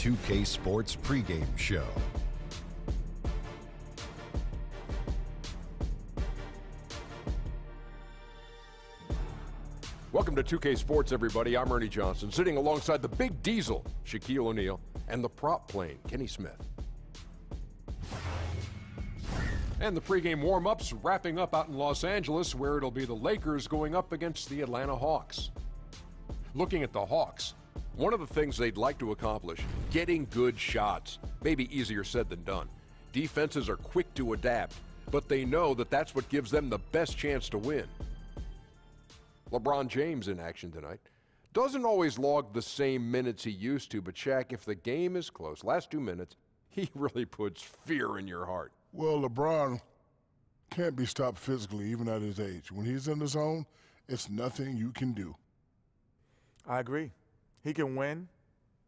2K Sports pregame show. Welcome to 2K Sports, everybody. I'm Ernie Johnson, sitting alongside the Big Diesel, Shaquille O'Neal, and the prop plane, Kenny Smith. And the pregame warm-ups wrapping up out in Los Angeles, where it'll be the Lakers going up against the Atlanta Hawks. Looking at the Hawks, one of the things they'd like to accomplish, getting good shots. Maybe easier said than done. Defenses are quick to adapt, but they know that that's what gives them the best chance to win. LeBron James in action tonight. Doesn't always log the same minutes he used to, but Shaq, if the game is close, last 2 minutes, he really puts fear in your heart. Well, LeBron can't be stopped physically, even at his age. When he's in the zone, it's nothing you can do. I agree. He can win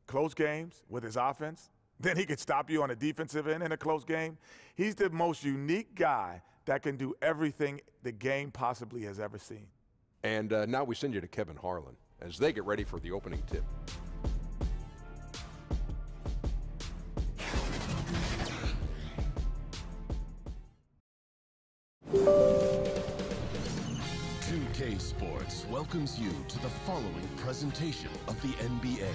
close games with his offense. Then he can stop you on the defensive end in a close game. He's the most unique guy that can do everything the game possibly has ever seen. And now we send you to Kevin Harlan as they get ready for the opening tip. K Sports welcomes you to the following presentation of the NBA.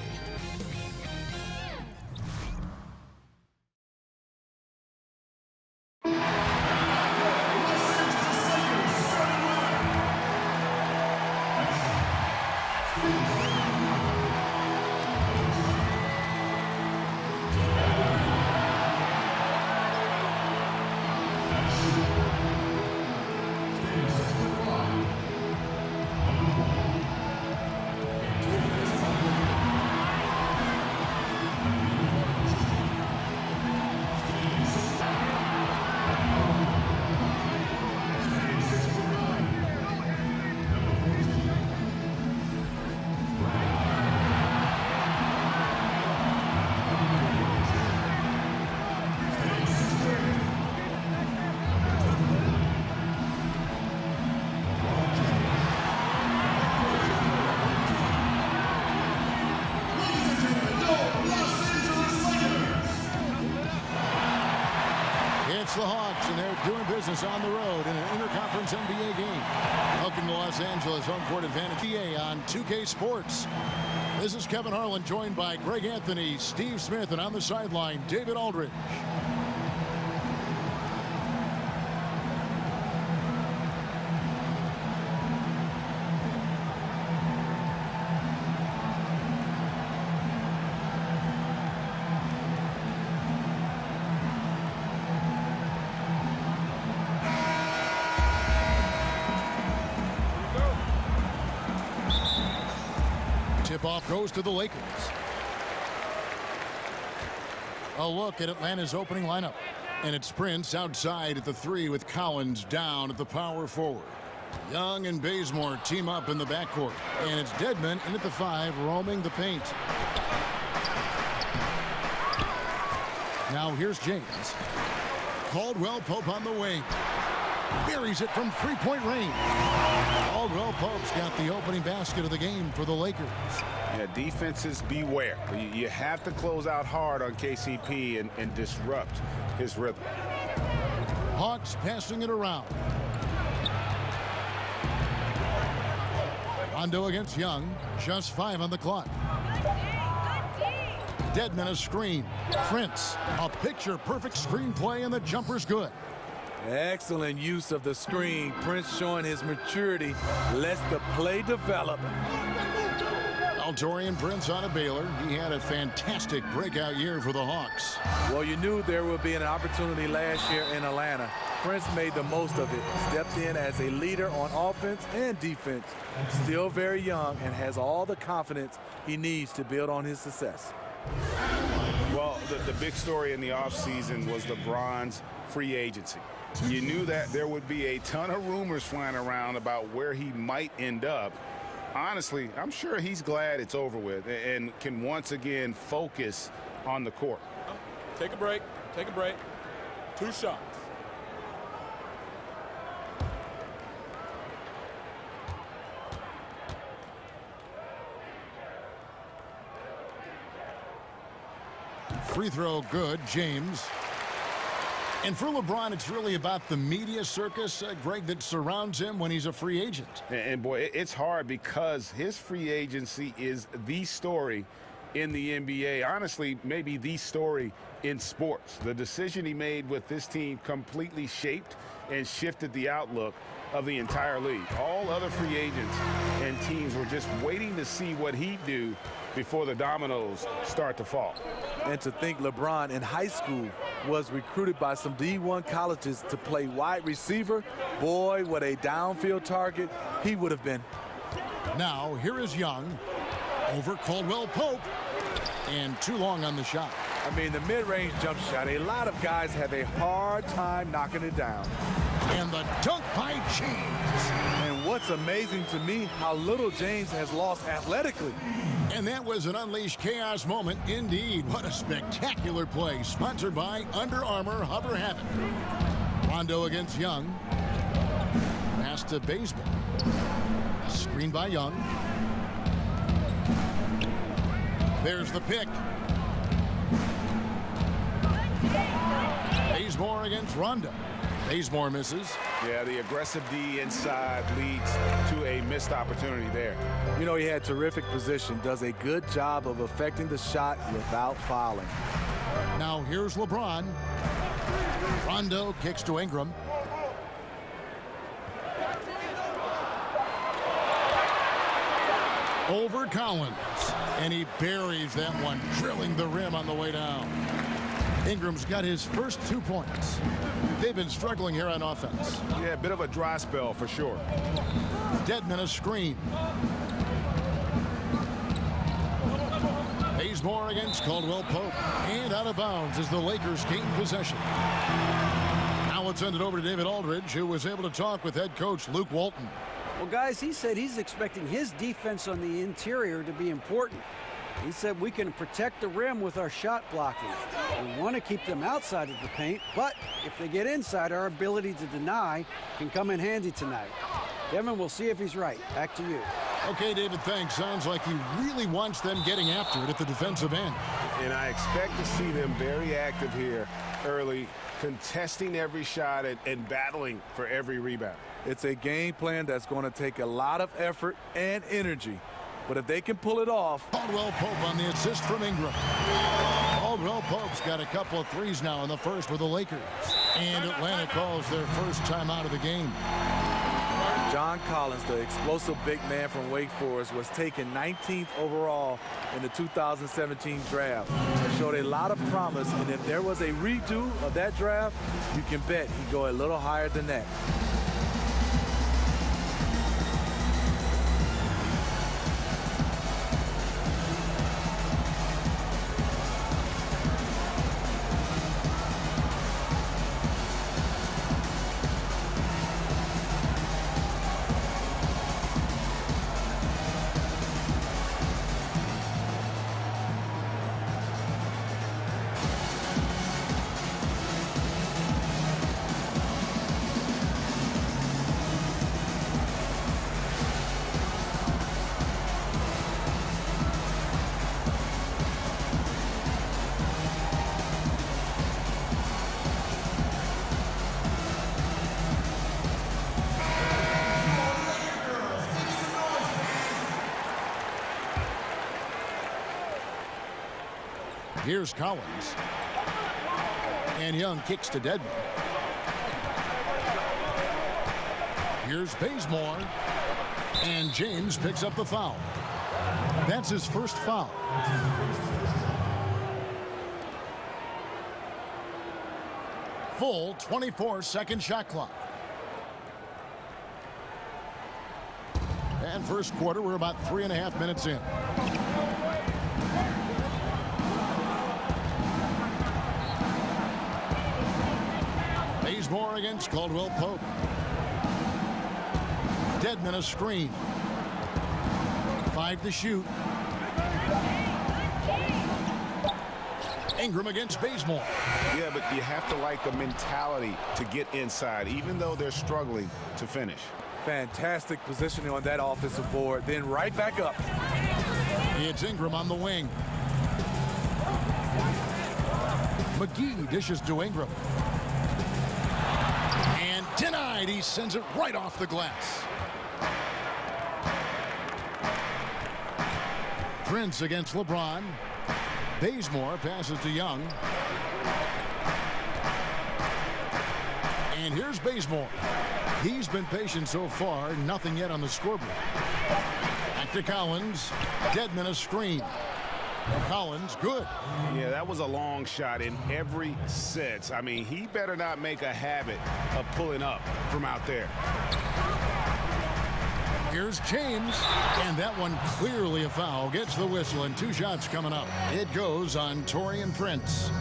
The Hawks, and they're doing business on the road in an interconference NBA game. Welcome to Los Angeles, home court advantage NBA on 2K Sports. This is Kevin Harlan, joined by Greg Anthony, Steve Smith, and on the sideline, David Aldridge. Tip-off goes to the Lakers. A look at Atlanta's opening lineup. And it's Prince outside at the 3 with Collins down at the power forward. Young and Bazemore team up in the backcourt. And it's Dedmon in at the 5 roaming the paint. Now here's James. Caldwell Pope on the wing. Buries it from three-point range. Caldwell Pope's got the opening basket of the game for the Lakers. Yeah, defenses beware. You have to close out hard on KCP and disrupt his rhythm. Hawks passing it around. Rondo against Young. Just 5 on the clock. Dedmon a screen. Prince, a picture-perfect screenplay, and the jumper's good. Excellent use of the screen. Prince showing his maturity. Lets the play develop. Altorian Prince out of Baylor. He had a fantastic breakout year for the Hawks. Well, you knew there would be an opportunity last year in Atlanta. Prince made the most of it. Stepped in as a leader on offense and defense. Still very young and has all the confidence he needs to build on his success. Well, the big story in the offseason was LeBron's free agency. You knew that there would be a ton of rumors flying around about where he might end up. Honestly, I'm sure he's glad it's over with and can once again focus on the court. Take a break. Take a break. 2 shots. Free throw good, James. And for LeBron, it's really about the media circus, Greg, that surrounds him when he's a free agent. And boy, it's hard because his free agency is the story in the NBA. Honestly, maybe the story in sports. The decision he made with this team completely shaped and shifted the outlook of the entire league. All other free agents and teams were just waiting to see what he'd do before the dominoes start to fall. And to think LeBron in high school was recruited by some D1 colleges to play wide receiver, boy, what a downfield target he would have been. Now, here is Young over Caldwell Pope, and too long on the shot. I mean, the mid-range jump shot, a lot of guys have a hard time knocking it down. And the dunk by James. And what's amazing to me, how little James has lost athletically. And that was an unleashed chaos moment indeed. What a spectacular play. Sponsored by Under Armour Hover Havoc. Rondo against Young. Pass to Bazemore. Screen by Young. There's the pick. Bazemore against Rondo. Bazemore misses. Yeah, the aggressive D inside leads to a missed opportunity there. You know, he had terrific position, does a good job of affecting the shot without fouling. Now here's LeBron. Rondo kicks to Ingram. Over Collins. And he buries that one, drilling the rim on the way down. Ingram's got his first 2 points. They've been struggling here on offense. Yeah, a bit of a dry spell for sure. Dedmon a screen. Bazemore against Caldwell Pope. And out of bounds as the Lakers gain possession. Now let's send it over to David Aldridge, who was able to talk with head coach Luke Walton. Well, guys, he said he's expecting his defense on the interior to be important. He said we can protect the rim with our shot blocking. We want to keep them outside of the paint, but if they get inside, our ability to deny can come in handy tonight. Kevin, we'll see if he's right. Back to you. Okay, David, thanks. Sounds like he really wants them getting after it at the defensive end. And I expect to see them very active here early, contesting every shot and battling for every rebound. It's a game plan that's going to take a lot of effort and energy. But if they can pull it off. Caldwell Pope on the assist from Ingram. Caldwell Pope's got a couple of threes now in the first with the Lakers. And Atlanta calls their first time out of the game. John Collins, the explosive big man from Wake Forest, was taken 19th overall in the 2017 draft. It showed a lot of promise, and if there was a redo of that draft, you can bet he'd go a little higher than that. Here's Collins. And Young kicks to Dedmon. Here's Bazemore. And James picks up the foul. That's his first foul. Full 24-second shot clock. And first quarter, we're about 3.5 minutes in. Bazemore against Caldwell Pope. Dedmon a screen. 5 to shoot. Ingram against Bazemore. Yeah, but you have to like the mentality to get inside, even though they're struggling to finish. Fantastic positioning on that offensive board, then right back up. It's Ingram on the wing. McGee dishes to Ingram. And denied. He sends it right off the glass. Prince against LeBron. Bazemore passes to Young. And here's Bazemore. He's been patient so far. Nothing yet on the scoreboard. Back to Collins. Dedmon a screen. Collins, good. Yeah, that was a long shot in every sense. I mean, he better not make a habit of pulling up from out there. Here's James, and that one clearly a foul. Gets the whistle, and 2 shots coming up. It goes on Taurean Prince.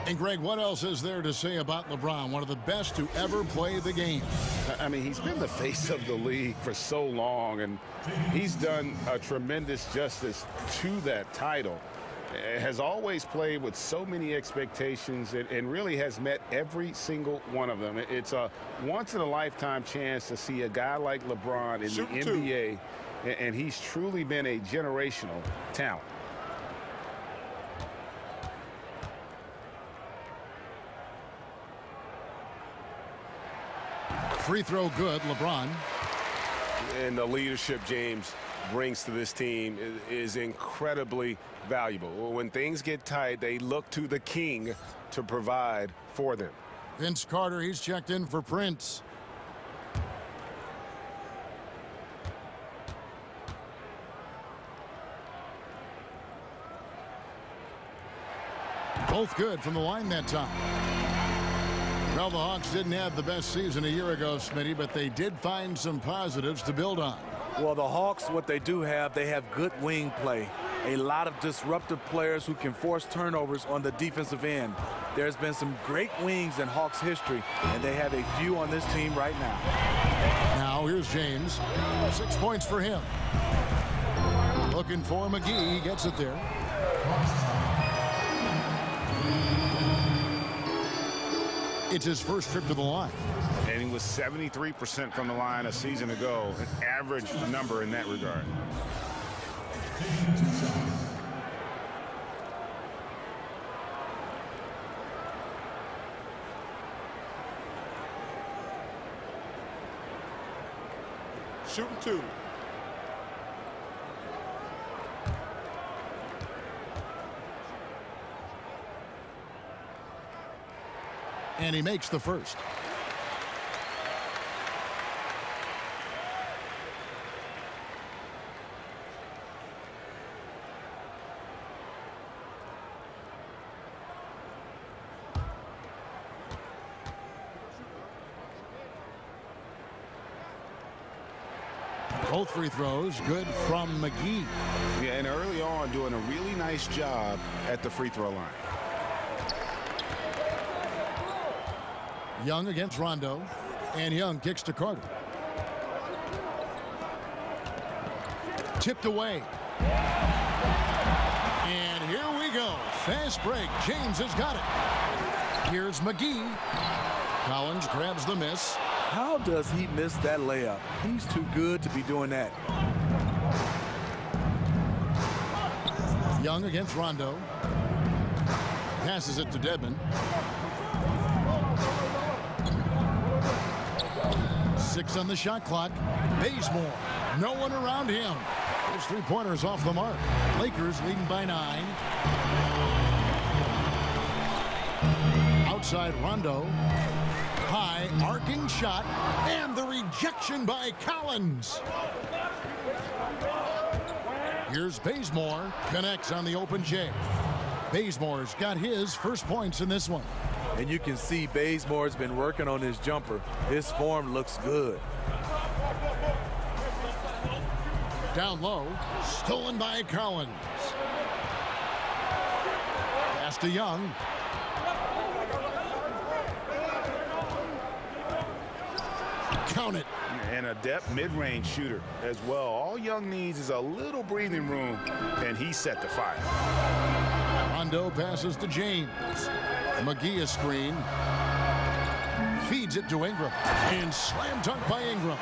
And Greg, what else is there to say about LeBron? One of the best to ever play the game. I mean, he's been the face of the league for so long, and he's done a tremendous justice to that title. Has always played with so many expectations and really has met every single one of them. It's a once-in-a-lifetime chance to see a guy like LeBron in the NBA, and he's truly been a generational talent. Free throw good, LeBron. And the leadership James brings to this team is incredibly valuable. When things get tight, they look to the king to provide for them. Vince Carter, he's checked in for Prince. Both good from the line that time. Well, the Hawks didn't have the best season a year ago, Smitty, but they did find some positives to build on. Well, the Hawks, what they do have, they have good wing play. A lot of disruptive players who can force turnovers on the defensive end. There's been some great wings in Hawks history, and they have a few on this team right now. Now, here's James. 6 points for him. Looking for McGee. He gets it there. It's his first trip to the line. And he was 73% from the line a season ago, an average number in that regard. Shooting 2. And he makes the first. Both free throws good from McGee. Yeah, and early on doing a really nice job at the free throw line. Young against Rondo, and Young kicks to Carter. Tipped away. And here we go. Fast break. James has got it. Here's McGee. Collins grabs the miss. How does he miss that layup? He's too good to be doing that. Young against Rondo. Passes it to Dedmon. 6 on the shot clock. Bazemore. No one around him. His 3-pointers off the mark. Lakers leading by 9. Outside Rondo. High arcing shot. And the rejection by Collins. Here's Bazemore. Connects on the open J. Bazemore's got his first points in this one. And you can see Bazemore's been working on his jumper. His form looks good. Down low, stolen by Collins. Pass to Young. Count it. And a depth mid-range shooter as well. All Young needs is a little breathing room, and he set the fire. Rondo passes to James. McGee a screen. Feeds it to Ingram. And slam dunk by Ingram.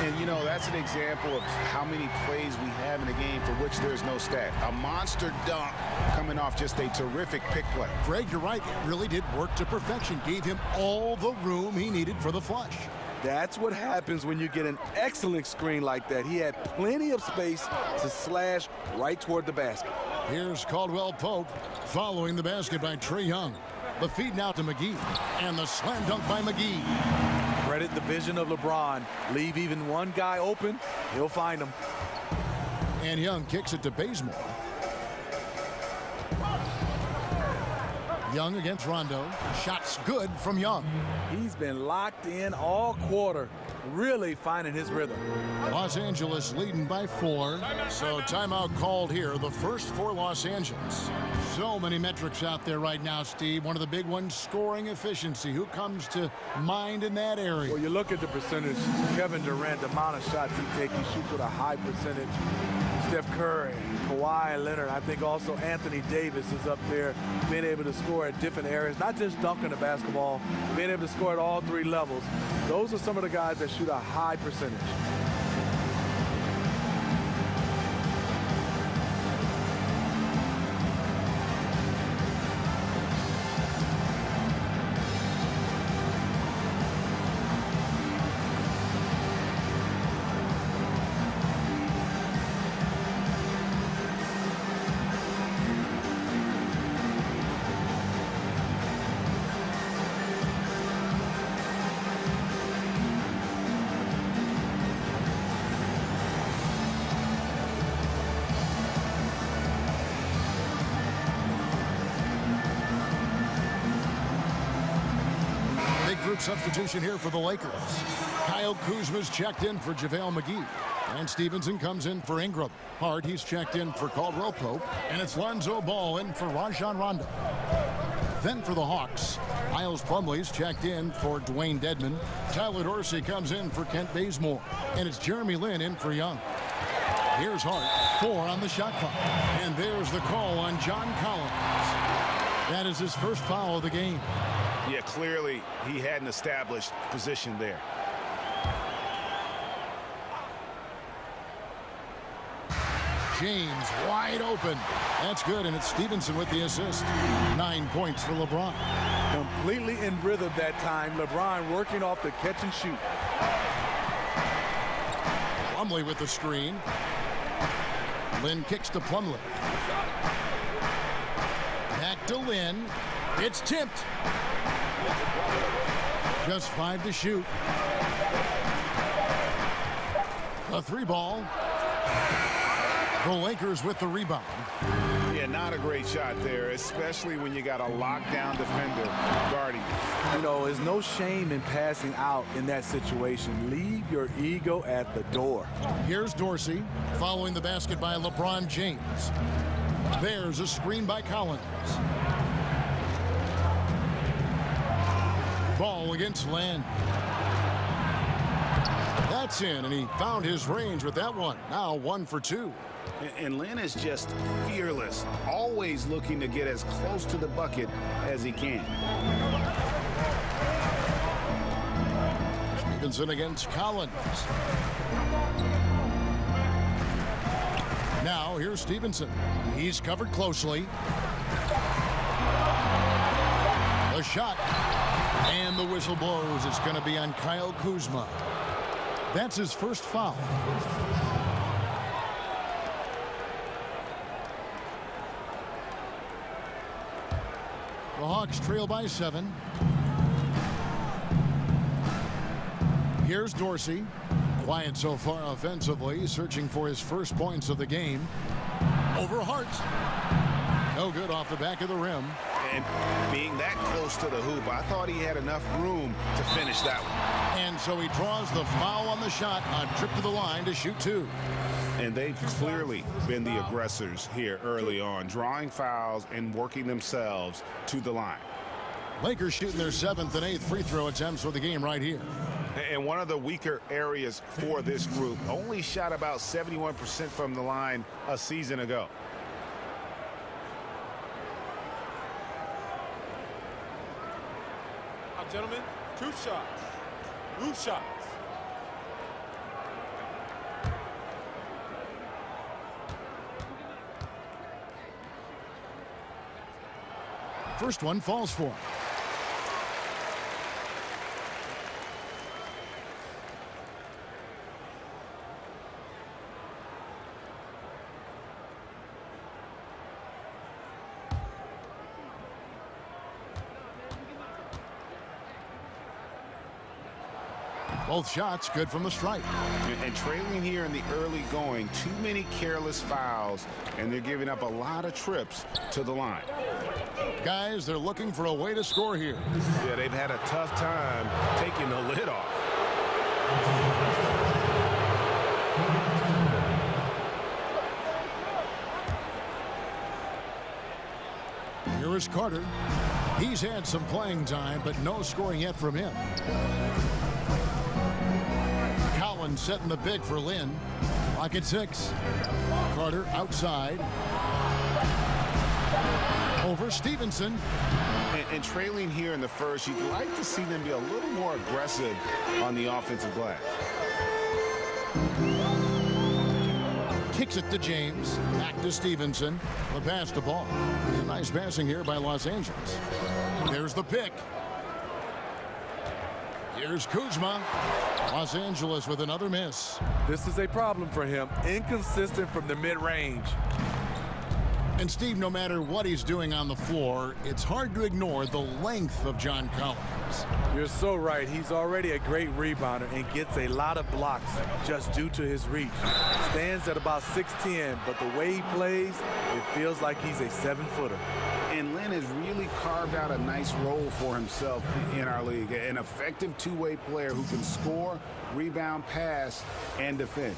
And, you know, that's an example of how many plays we have in a game for which there's no stat. A monster dunk coming off just a terrific pick play. Greg, you're right. It really did work to perfection. Gave him all the room he needed for the flush. That's what happens when you get an excellent screen like that. He had plenty of space to slash right toward the basket. Here's Caldwell Pope following the basket by Trae Young. The feed now to McGee. And the slam dunk by McGee. Credit the vision of LeBron. Leave even one guy open, he'll find him. And Young kicks it to Bazemore. Young against Rondo. Shots good from Young. He's been locked in all quarter, really finding his rhythm. Los Angeles leading by 4. So timeout called here, the first for Los Angeles. So many metrics out there right now, Steve. One of the big ones, scoring efficiency. Who comes to mind in that area? Well, you look at the percentage. Kevin Durant, the amount of shots he takes, he shoots with a high percentage. Steph Curry, Kawhi Leonard. I think also Anthony Davis is up there, being able to score at different areas, not just dunking the basketball, being able to score at all 3 levels. Those are some of the guys that shoot a high percentage. Substitution here for the Lakers. Kyle Kuzma's checked in for JaVale McGee. And Stevenson comes in for Ingram. Hart, he's checked in for Caldwell Pope. And it's Lonzo Ball in for Rajon Rondo. Then for the Hawks, Miles Plumlee's checked in for Dwayne Dedmon. Tyler Dorsey comes in for Kent Bazemore. And it's Jeremy Lin in for Young. Here's Hart, 4 on the shot clock. And there's the call on John Collins. That is his first foul of the game. Yeah, clearly he had an established position there. James wide open. That's good, and it's Stevenson with the assist. 9 points for LeBron. Completely in rhythm that time. LeBron working off the catch and shoot. Plumlee with the screen. Lin kicks to Plumlee. Back to Lin. It's tipped. Just 5 to shoot. A 3 ball. The Lakers with the rebound. Yeah, not a great shot there, especially when you got a lockdown defender guarding. You know, there's no shame in passing out in that situation. Leave your ego at the door. Here's Dorsey following the basket by LeBron James. There's a screen by Collins. Ball against Lin. That's in, and he found his range with that one. Now 1 for 2. And Lin is just fearless, always looking to get as close to the bucket as he can. Stevenson against Collins. Now here's Stevenson. He's covered closely. The shot. And the whistle blows. It's going to be on Kyle Kuzma. That's his first foul. The Hawks trail by 7. Here's Dorsey. Quiet so far offensively, searching for his first points of the game. Over Hart. No good off the back of the rim. And being that close to the hoop, I thought he had enough room to finish that one. And so he draws the foul on the shot, a trip to the line to shoot 2. And they've clearly been the aggressors here early on, drawing fouls and working themselves to the line. Lakers shooting their 7th and 8th free throw attempts for the game right here. And one of the weaker areas for this group, only shot about 71% from the line a season ago. Now, gentlemen, 2 shots. Loose shots. First one falls for him. Both shots good from the stripe. And trailing here in the early going, too many careless fouls, and they're giving up a lot of trips to the line. Guys, they're looking for a way to score here. Yeah, they've had a tough time taking the lid off. Here is Carter. He's had some playing time, but no scoring yet from him. Collins setting the big for Lynn. Lock at 6. Carter outside. Over Stevenson. And trailing here in the first, you'd like to see them be a little more aggressive on the offensive glass. Kicks it to James. Back to Stevenson. The pass to ball. Nice passing here by Los Angeles. There's the pick. Here's Kuzma. Los Angeles with another miss. This is a problem for him. Inconsistent from the mid-range. And Steve, no matter what he's doing on the floor, it's hard to ignore the length of John Collins. You're so right. He's already a great rebounder and gets a lot of blocks just due to his reach. Stands at about 6'10", but the way he plays, it feels like he's a 7-footer. And Lynn has really carved out a nice role for himself in our league. An effective two-way player who can score, rebound, pass, and defend.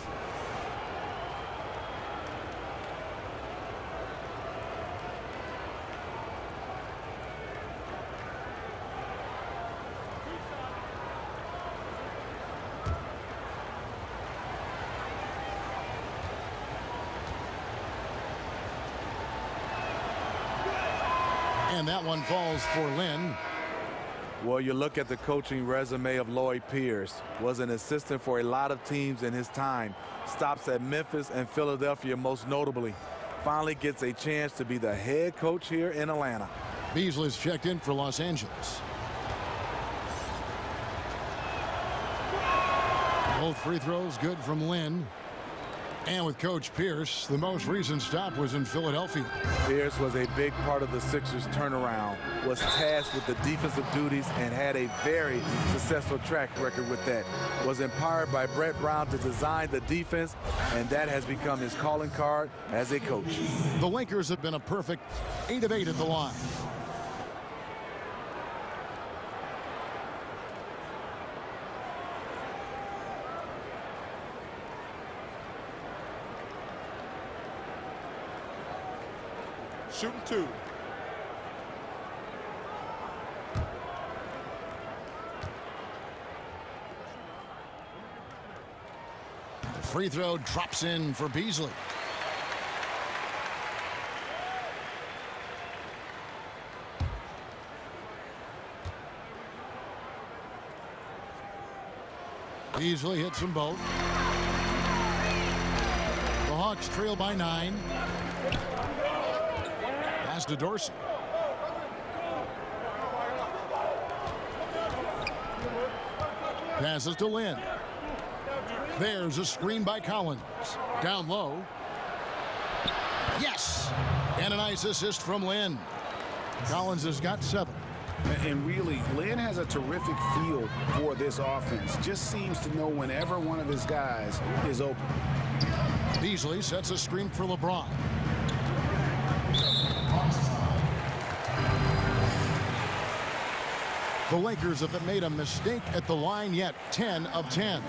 And that one falls for Lynn. Well, you look at the coaching resume of Lloyd Pierce. Was an assistant for a lot of teams in his time. Stops at Memphis and Philadelphia most notably. Finally gets a chance to be the head coach here in Atlanta. Beasley's checked in for Los Angeles. Both free throws good from Lynn. And with Coach Pierce, the most recent stop was in Philadelphia. Pierce was a big part of the Sixers' turnaround, was tasked with the defensive duties and had a very successful track record with that. Was empowered by Brett Brown to design the defense, and that has become his calling card as a coach. The Lakers have been a perfect 8 of 8 at the line. Shooting 2. The free throw drops in for Beasley. Beasley hits them both. The Hawks trail by 9. Pass to Dorsey. Passes to Lynn. There's a screen by Collins. Down low. Yes! And a nice assist from Lynn. Collins has got 7. And really, Lynn has a terrific feel for this offense. Just seems to know whenever one of his guys is open. Beasley sets a screen for LeBron. The Lakers have made a mistake at the line yet. 10 of 10.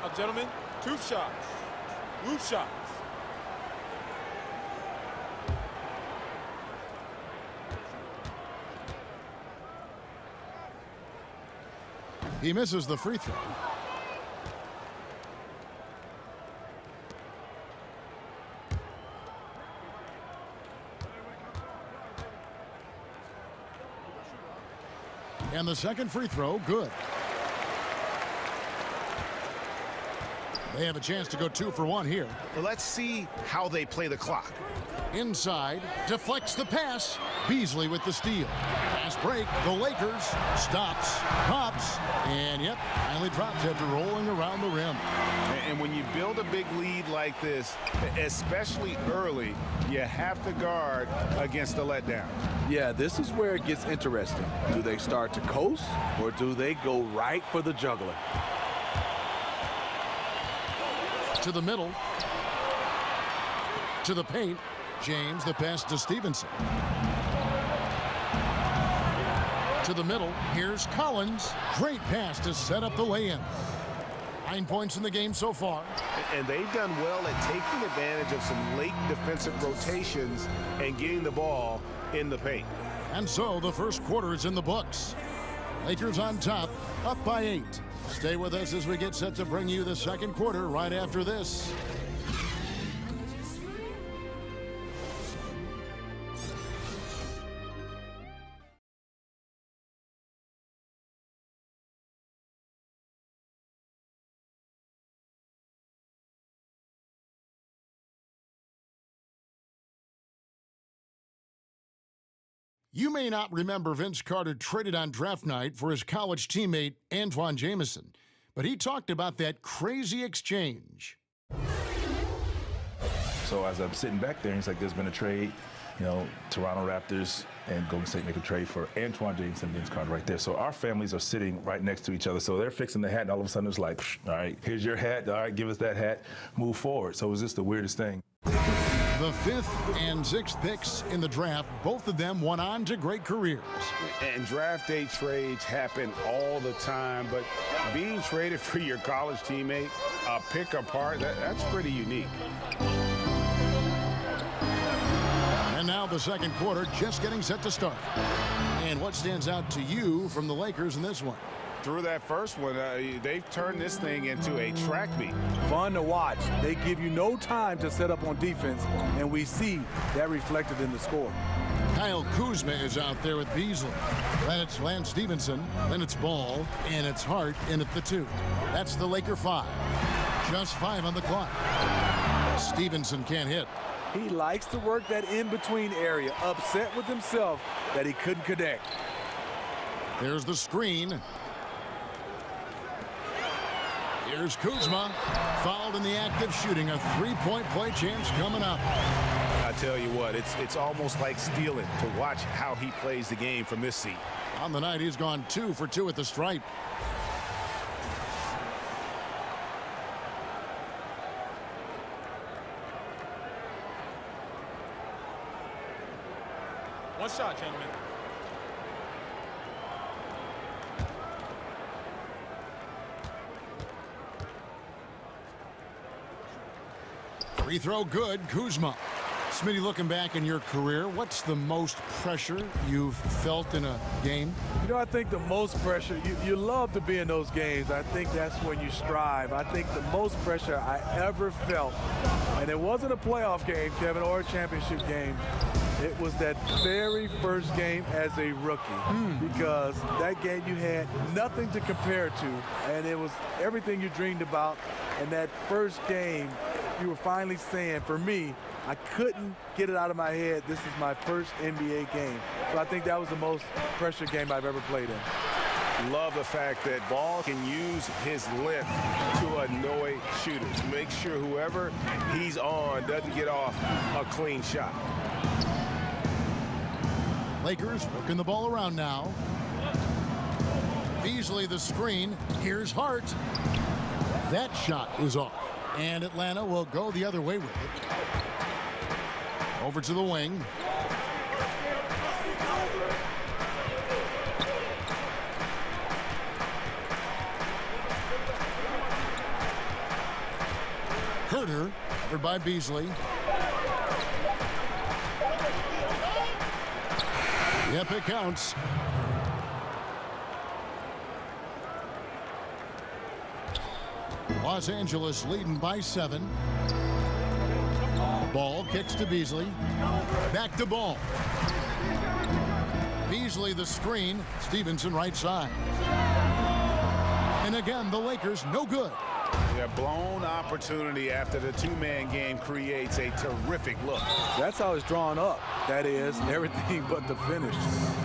Now, gentlemen, 2 shots. Loose shots. He misses the free throw. And the second free throw, good. They have a chance to go 2 for 1 here. Let's see how they play the clock. Inside, deflects the pass. Beasley with the steal. Pass break, the Lakers. Stops, pops, and yep, finally drops after rolling around the rim. And when you build a big lead like this, especially early, you have to guard against the letdown. Yeah, this is where it gets interesting. Do they start to coast, or do they go right for the juggler? To the middle. To the paint. James, the pass to Stevenson. To the middle. Here's Collins. Great pass to set up the lay-in. 9 points in the game so far. And they've done well at taking advantage of some late defensive rotations and getting the ball in the paint. And so the first quarter is in the books. Lakers on top, up by 8. Stay with us as we get set to bring you the second quarter right after this. You may not remember Vince Carter traded on draft night for his college teammate Antoine Jamison, but he talked about that crazy exchange. So as I'm sitting back there, he's like, there's been a trade, you know, Toronto Raptors and Golden State make a trade for Antoine Jamison, Vince Carter right there. So our families are sitting right next to each other. So they're fixing the hat, and all of a sudden it's like, all right, here's your hat. All right, give us that hat, move forward. So it was just the weirdest thing. The 5th and 6th picks in the draft, both of them went on to great careers. And draft day trades happen all the time, but being traded for your college teammate, a pick apart, that's pretty unique. And now the second quarter just getting set to start. And what stands out to you from the Lakers in this one? Through that first one, they've turned this thing into a track meet. Fun to watch. They give you no time to set up on defense, and we see that reflected in the score. Kyle Kuzma is out there with Beasley. Then it's Lance Stevenson. Then it's Ball. And it's Hart in at the 2. That's the Laker 5. Just 5 on the clock. Stevenson can't hit. He likes to work that in-between area, upset with himself that he couldn't connect. There's the screen. Here's Kuzma, fouled in the act of shooting. A 3-point play chance coming up. I tell you what, it's almost like stealing to watch how he plays the game from this seat. On the night, he's gone 2 for 2 at the stripe. One shot, gentlemen. Free throw good, Kuzma. Smitty, looking back in your career, what's the most pressure you've felt in a game? You know, I think the most pressure, you love to be in those games. I think that's when you strive. I think the most pressure I ever felt, and it wasn't a playoff game, Kevin, or a championship game. It was that very first game as a rookie, because that game you had nothing to compare to, and it was everything you dreamed about. And that first game, you were finally saying, for me, I couldn't get it out of my head. This is my first NBA game. So I think that was the most pressure game I've ever played in. Love the fact that Ball can use his length to annoy shooters. Make sure whoever he's on doesn't get off a clean shot. Lakers working the ball around now. Beasley the screen. Here's Hart. That shot is off. And Atlanta will go the other way with it. Over to the wing. Herter, covered by Beasley. Yep, it counts. Los Angeles leading by 7. Ball kicks to Beasley. Back to Ball. Beasley the screen. Stevenson right side. And again, the Lakers no good. Yeah, blown opportunity after the two-man game creates a terrific look. That's how it's drawn up. That is, everything but the finish.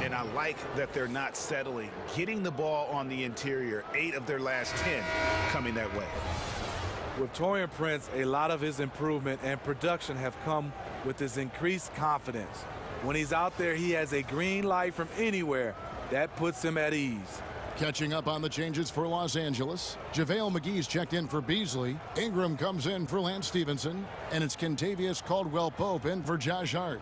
And I like that they're not settling. Getting the ball on the interior, 8 of their last 10 coming that way. With Taurean Prince, a lot of his improvement and production have come with his increased confidence. When he's out there, he has a green light from anywhere. That puts him at ease. Catching up on the changes for Los Angeles. JaVale McGee's checked in for Beasley. Ingram comes in for Lance Stevenson. And it's Kentavious Caldwell-Pope in for Josh Hart.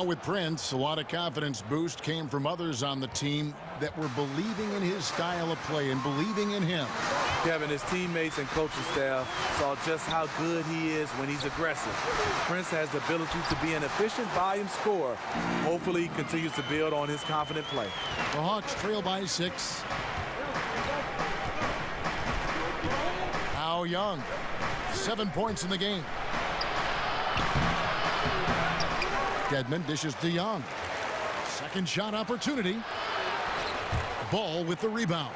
With Prince, a lot of confidence boost came from others on the team that were believing in his style of play and believing in him. Kevin, his teammates and coaching staff saw just how good he is when he's aggressive. Prince has the ability to be an efficient volume scorer. Hopefully, he continues to build on his confident play. The Hawks trail by 6. Now Young, 7 points in the game. Dedmon dishes to Young. Second shot opportunity. Ball with the rebound.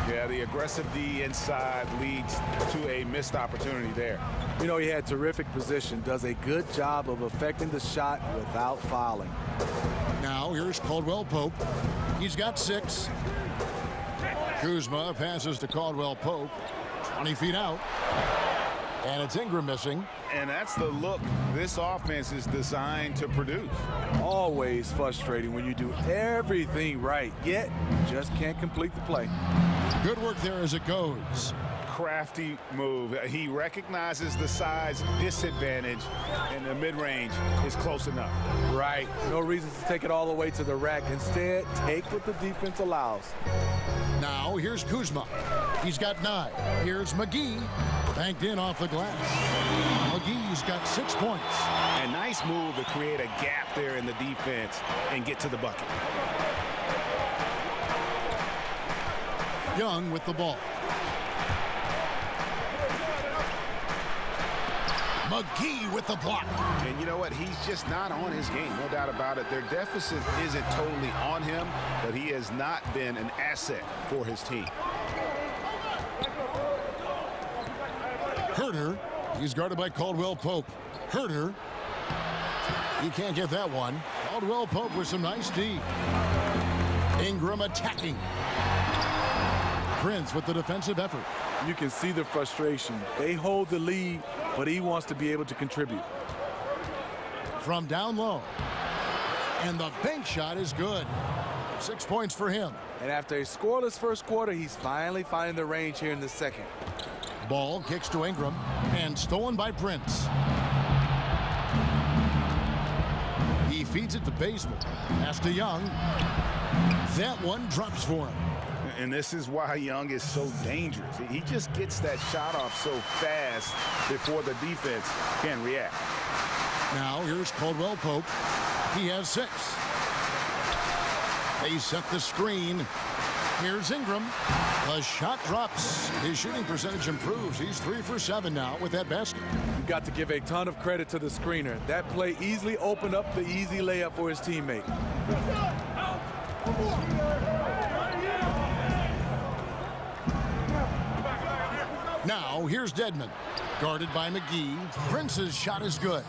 Yeah, the aggressive D inside leads to a missed opportunity there. You know, he had terrific position, does a good job of affecting the shot without fouling. Now here's Caldwell-Pope. He's got 6. Kuzma passes to Caldwell-Pope. 20 feet out. And it's Ingram missing. And that's the look this offense is designed to produce. Always frustrating when you do everything right, yet just can't complete the play. Good work there as it goes. Crafty move. He recognizes the size disadvantage, and the mid-range is close enough. Right. No reason to take it all the way to the rack. Instead, take what the defense allows. Now here's Kuzma. He's got 9. Here's McGee. Banked in off the glass. McGee's got 6 points. A nice move to create a gap there in the defense and get to the bucket. Young with the ball. McGee with the block. And you know what? He's just not on his game, no doubt about it. Their deficit isn't totally on him, but he has not been an asset for his team. Herter, he's guarded by Caldwell-Pope. Herter, he can't get that one. Caldwell-Pope with some nice D. Ingram attacking. Prince with the defensive effort. You can see the frustration. They hold the lead, but he wants to be able to contribute. From down low. And the bank shot is good. 6 points for him. And after a scoreless first quarter, he's finally finding the range here in the second. Ball kicks to Ingram and stolen by Prince. He feeds it to Bazemore. Pass to Young. That one drops for him. And this is why Young is so dangerous. He just gets that shot off so fast before the defense can react. Now here's Caldwell-Pope. He has 6. They set the screen. Here's Ingram. The shot drops. His shooting percentage improves. He's 3 for 7 now with that basket. You've got to give a ton of credit to the screener. That play easily opened up the easy layup for his teammate. Now here's Dedmon. Guarded by McGee. Prince's shot is good.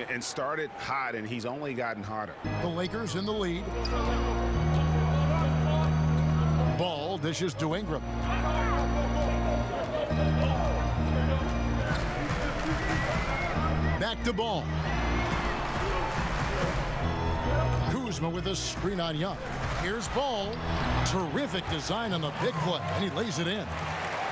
And started hot, and he's only gotten hotter. The Lakers in the lead. Ball dishes to Ingram. Back to Ball. Kuzma with a screen on Young. Here's Ball. Terrific design on the big play, and he lays it in.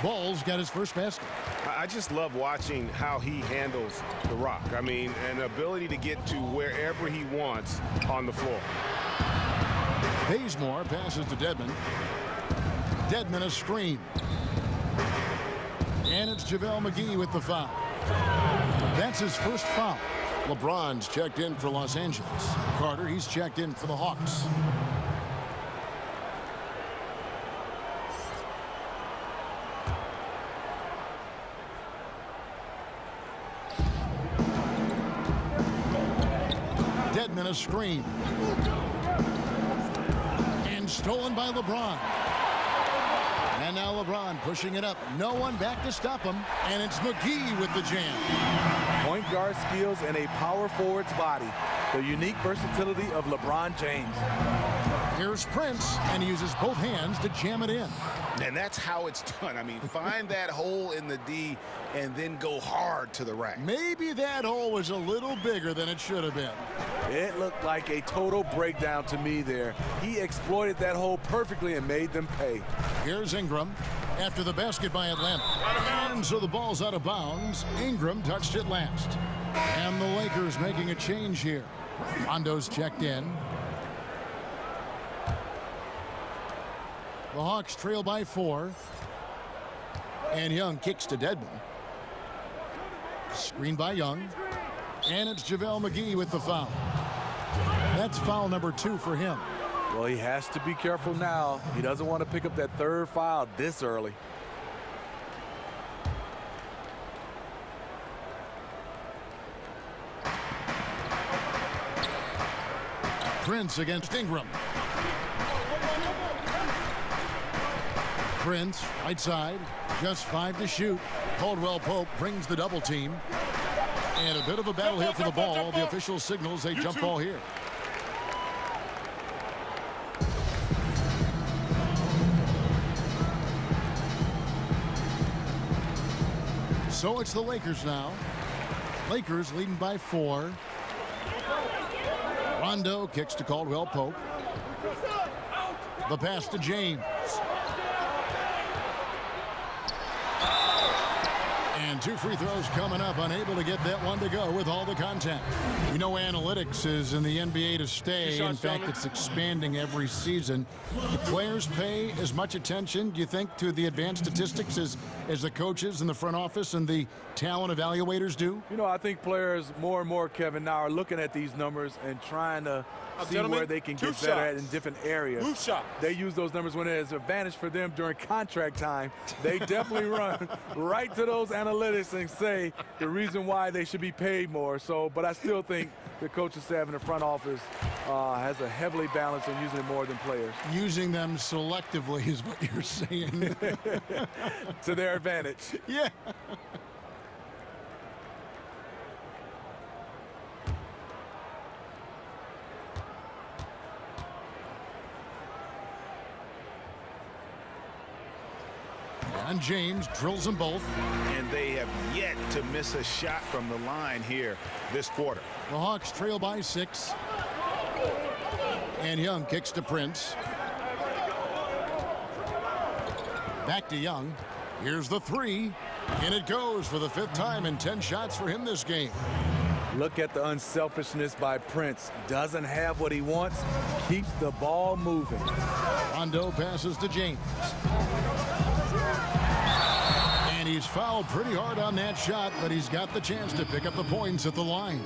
Ball's got his first basket. I just love watching how he handles the rock. I mean, an ability to get to wherever he wants on the floor. Bazemore passes to Dedmon. Dedmon a screen. And it's JaVale McGee with the foul. That's his first foul. LeBron's checked in for Los Angeles. Carter, he's checked in for the Hawks. Dedmon a screen. And stolen by LeBron. And now LeBron pushing it up. No one back to stop him. And it's McGee with the jam. Point guard skills and a power forward's body. The unique versatility of LeBron James. Here's Prince, and he uses both hands to jam it in. And that's how it's done. I mean, find that hole in the D and then go hard to the rack. Maybe that hole was a little bigger than it should have been. It looked like a total breakdown to me there. He exploited that hole perfectly and made them pay. Here's Ingram after the basket by Atlanta. And so the ball's out of bounds. Ingram touched it last. And the Lakers making a change here. Rondo's checked in. The Hawks trail by 4. And Young kicks to Dedmon. Screen by Young. And it's JaVale McGee with the foul. That's foul number 2 for him. Well, he has to be careful now. He doesn't want to pick up that third foul this early. Prince against Ingram. Prince, right side, just 5 to shoot. Caldwell Pope brings the double team. And a bit of a battle here for the ball. The official signals a jump ball here. So it's the Lakers now. Lakers leading by 4. Rondo kicks to Caldwell Pope. The pass to James. And 2 free throws coming up, unable to get that one to go with all the contact. You know, analytics is in the NBA to stay. In fact, it's expanding every season. The players pay as much attention, do you think, to the advanced statistics as the coaches in the front office and the talent evaluators do? You know, I think players more and more, Kevin, now are looking at these numbers and trying to see where they can get better at in different areas. They use those numbers when there's an advantage for them during contract time. They definitely run right to those analytics and say the reason why they should be paid more. So, but I still think the coaching staff in the front office has a heavily balanced on using it more than players. Using them selectively is what you're saying. To their advantage. Yeah. And James drills them both. And they have yet to miss a shot from the line here this quarter. The Hawks trail by 6. And Young kicks to Prince. Back to Young. Here's the 3. And it goes for the 5th time and 10 shots for him this game. Look at the unselfishness by Prince. Doesn't have what he wants. Keeps the ball moving. Rondo passes to James. And he's fouled pretty hard on that shot, but he's got the chance to pick up the points at the line.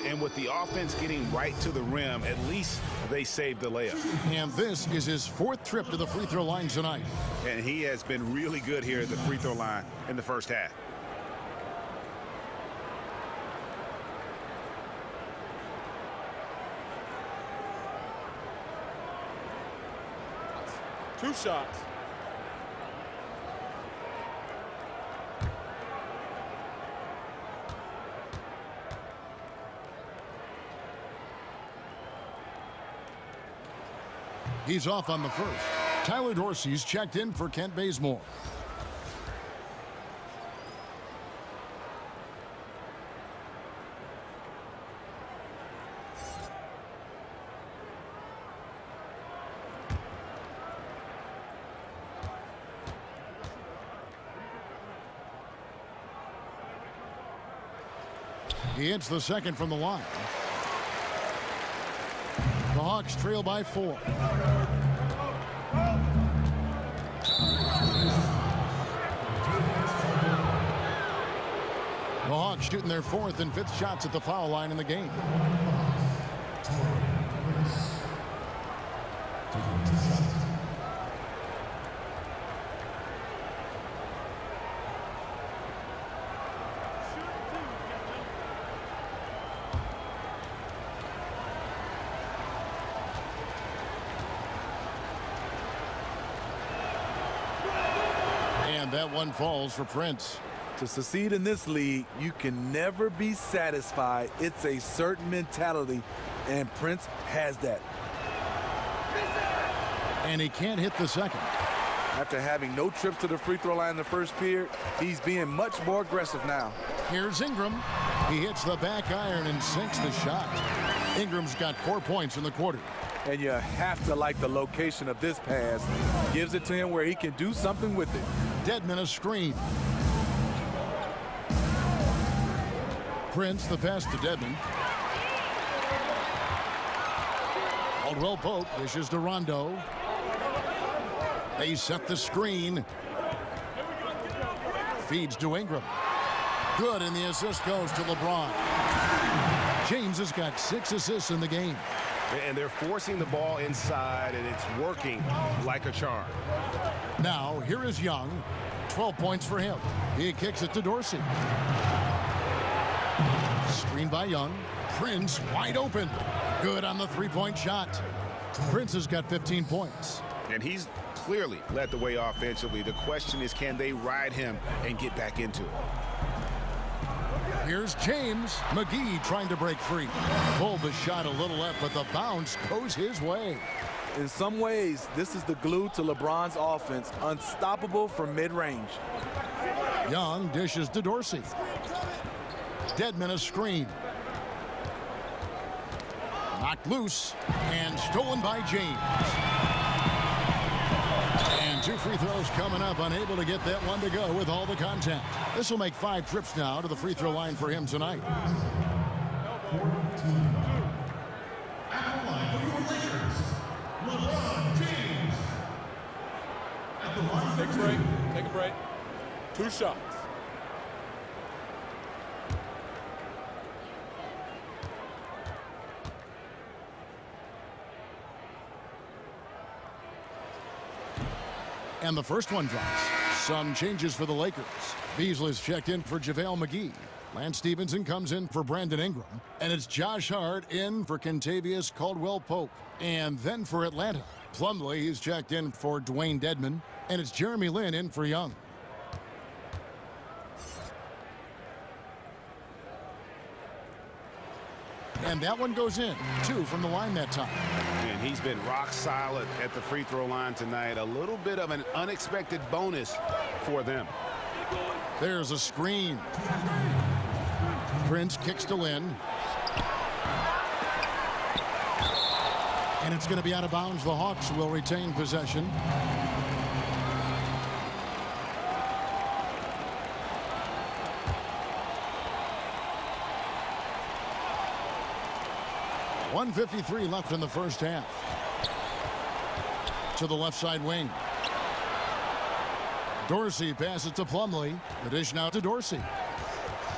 And with the offense getting right to the rim, at least they saved the layup. And this is his 4th trip to the free throw line tonight. And he has been really good here at the free throw line in the first half. Two shots. He's off on the first. Tyler Dorsey's checked in for Kent Bazemore. He hits the second from the line. The Hawks trail by 4. The Hawks shooting their 4th and 5th shots at the foul line in the game. And that one falls for Prince. To succeed in this league, you can never be satisfied. It's a certain mentality, and Prince has that. And he can't hit the second. After having no trips to the free throw line in the first period, he's being much more aggressive now. Here's Ingram. He hits the back iron and sinks the shot. Ingram's got 4 points in the quarter. And you have to like the location of this pass. Gives it to him where he can do something with it. Dedmon a screen. Prince the pass to Dedmon. Caldwell Pope dishes to Rondo. They set the screen. Feeds to Ingram. Good, and the assist goes to LeBron. James has got 6 assists in the game. And they're forcing the ball inside, and it's working like a charm. Now, here is Young. 12 points for him. He kicks it to Dorsey. Screen by Young. Prince wide open. Good on the 3-point shot. Prince has got 15 points. And he's clearly led the way offensively. The question is, can they ride him and get back into it? Here's James. McGee trying to break free. Pulled the shot a little left, but the bounce goes his way. In some ways, this is the glue to LeBron's offense. Unstoppable from mid-range. Young dishes to Dorsey. Dedmon a screen. Knocked loose and stolen by James. And 2 free throws coming up, unable to get that one to go with all the contact. This will make 5 trips now to the free throw line for him tonight. Take a break. Take a break. 2 shots. And the first one drops. Some changes for the Lakers. Beasley's checked in for JaVale McGee. Lance Stevenson comes in for Brandon Ingram. And it's Josh Hart in for Kentavious Caldwell-Pope. And then for Atlanta, Plumlee, he's checked in for Dwayne Dedmon. And it's Jeremy Lin in for Young. And that one goes in. 2 from the line that time. And he's been rock solid at the free throw line tonight. A little bit of an unexpected bonus for them. There's a screen. Prince kicks to Lin. And it's going to be out of bounds. The Hawks will retain possession. .153 left in the first half. To the left side wing. Dorsey passes to Plumlee. The dish now to Dorsey.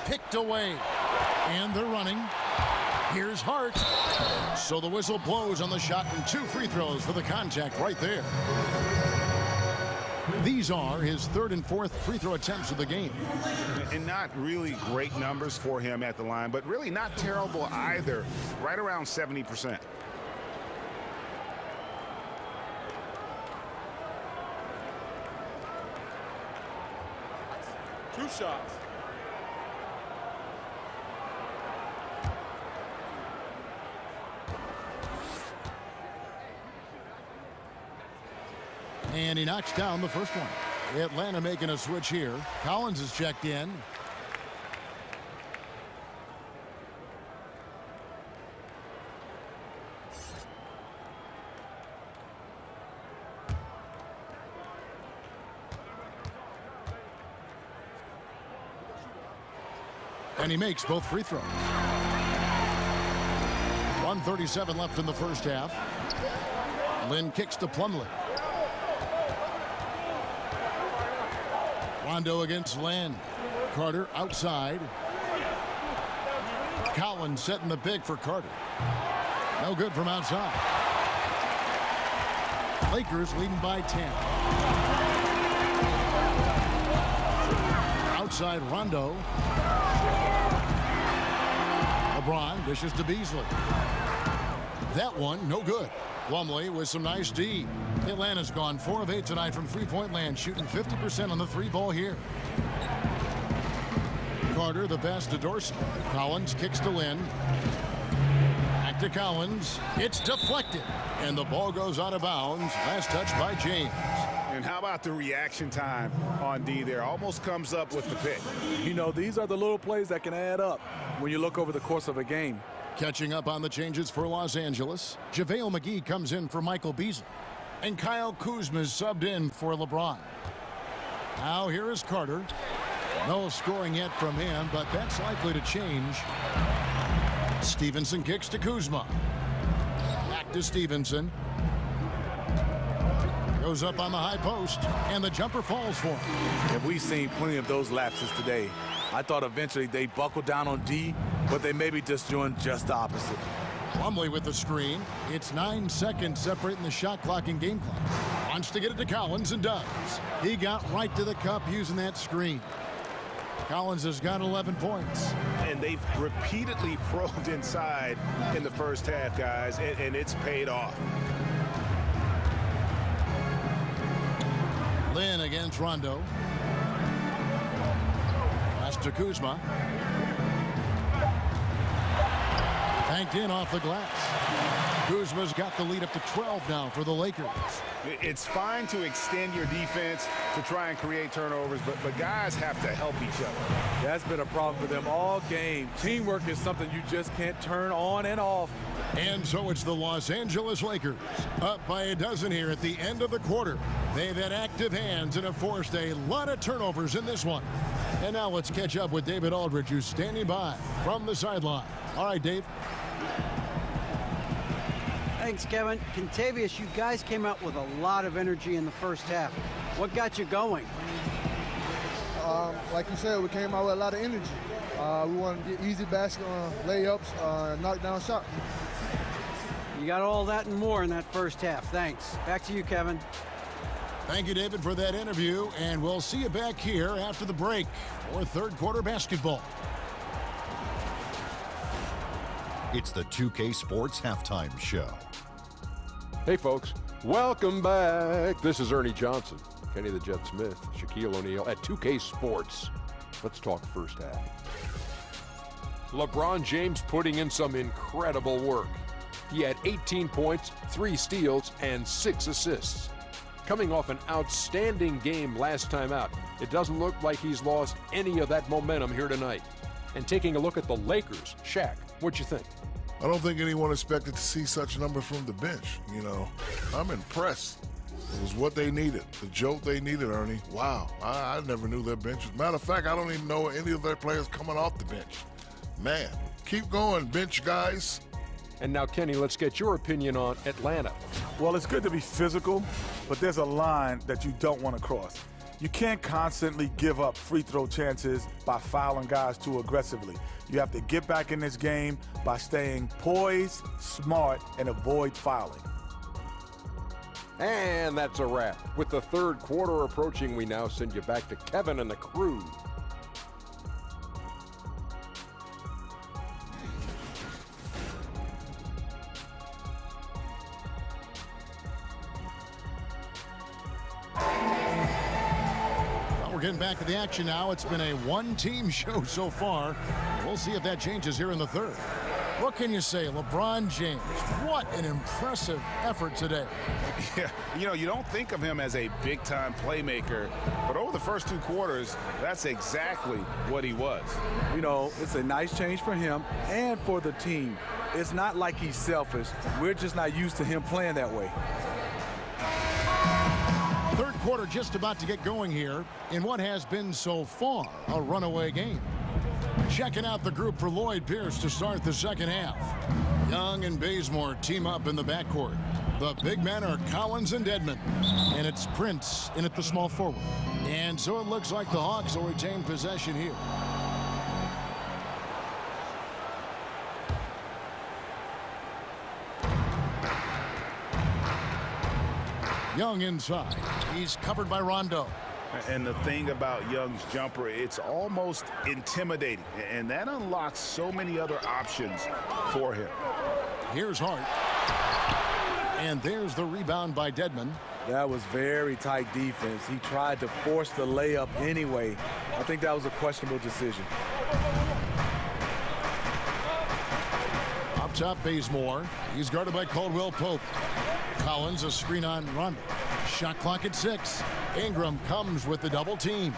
Picked away. And they're running. Here's Hart. So the whistle blows on the shot and 2 free throws for the contact right there. These are his 3rd and 4th free throw attempts of the game. And not really great numbers for him at the line, but really not terrible either. Right around 70%. Two shots. And he knocks down the first one. Atlanta making a switch here. Collins is checked in. And he makes both free throws. 1:37 left in the first half. Lin kicks to Plumlee. Rondo against Land. Carter outside. Collins setting the big for Carter. No good from outside. Lakers leading by 10. Outside Rondo. LeBron dishes to Beasley. That one, no good. Plumlee with some nice D. Atlanta's gone 4 of 8 tonight from three-point land, shooting 50% on the three ball here. Carter, the pass to Dorsey. Collins kicks to Lynn. Back to Collins. It's deflected. And the ball goes out of bounds. Last touch by James. And how about the reaction time on D there? Almost comes up with the pick. You know, these are the little plays that can add up when you look over the course of a game. Catching up on the changes for Los Angeles, JaVale McGee comes in for Michael Beasley. And Kyle Kuzma is subbed in for LeBron. Now here is Carter. No scoring yet from him, but that's likely to change. Stevenson kicks to Kuzma. Back to Stevenson. Goes up on the high post, and the jumper falls for him. And we've seen plenty of those lapses today. I thought eventually they buckled down on D, but they may be just doing just the opposite. Plumlee with the screen. It's 9 seconds separating the shot clock and game clock. Wants to get it to Collins and does. He got right to the cup using that screen. Collins has got 11 points. And they've repeatedly probed inside in the first half, guys, and it's paid off. Lynn against Rondo. Pass to Kuzma. Banked in off the glass. Kuzma's got the lead up to 12 now for the Lakers. It's fine to extend your defense to try and create turnovers, but guys have to help each other. That's been a problem for them all game. Teamwork is something you just can't turn on and off. And so it's the Los Angeles Lakers up by a dozen here at the end of the quarter. They've had active hands and have forced a lot of turnovers in this one. And now let's catch up with David Aldridge, who's standing by from the sideline. All right, Dave. Thanks, Kevin. Contavious, you guys came out with a lot of energy in the first half. What got you going? Like you said, we came out with a lot of energy. We wanted to get easy basket layups, knock down shots. You got all that and more in that first half. Thanks. Back to you, Kevin. Thank you, David, for that interview, and we'll see you back here after the break for third quarter basketball. It's the 2K Sports Halftime Show. Hey, folks. Welcome back. This is Ernie Johnson, Kenny the Jet Smith, Shaquille O'Neal at 2K Sports. Let's talk first half. LeBron James putting in some incredible work. He had 18 points, 3 steals, and 6 assists. Coming off an outstanding game last time out, it doesn't look like he's lost any of that momentum here tonight. And taking a look at the Lakers, Shaq, what'd you think? I don't think anyone expected to see such numbers from the bench. You know, I'm impressed. It was what they needed, the jolt they needed, Ernie. Wow, I never knew their bench. Matter of fact, I don't even know any of their players coming off the bench. Man, keep going, bench guys. And now, Kenny, let's get your opinion on Atlanta. Well, it's good to be physical, but there's a line that you don't want to cross. You can't constantly give up free throw chances by fouling guys too aggressively. You have to get back in this game by staying poised, smart, and avoid fouling. And that's a wrap. With the third quarter approaching, we now send you back to Kevin and the crew. We're getting back to the action now. It's been a one-team show so far. We'll see if that changes here in the third. What can you say? LeBron James, what an impressive effort today. Yeah, you know, you don't think of him as a big-time playmaker, but over the first 2 quarters, that's exactly what he was. You know, it's a nice change for him and for the team. It's not like he's selfish. We're just not used to him playing that way. Third quarter just about to get going here in what has been so far a runaway game. Checking out the group for Lloyd Pierce to start the second half. Young and Bazemore team up in the backcourt. The big men are Collins and Dedmon. And it's Prince in at the small forward. And so it looks like the Hawks will retain possession here. Young inside. He's covered by Rondo. And the thing about Young's jumper, it's almost intimidating. And that unlocks so many other options for him. Here's Hart. And there's the rebound by Dedmon. That was very tight defense. He tried to force the layup anyway. I think that was a questionable decision. Up top, Bazemore. He's guarded by Caldwell Pope. Collins, a screen on Rondo. Shot clock at 6. Ingram comes with the double team.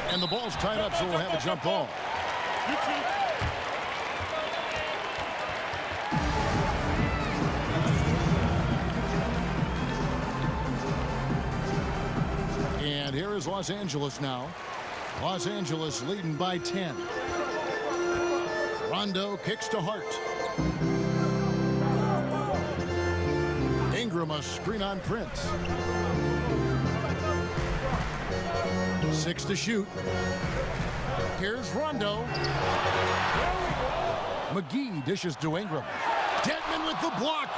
And the ball's tied up, so we'll have a jump ball. And here is Los Angeles now. Los Angeles leading by 10. Rondo kicks to Hart. Ingram a screen on Prince. 6 to shoot. Here's Rondo. McGee dishes to Ingram. Dedmon with the block.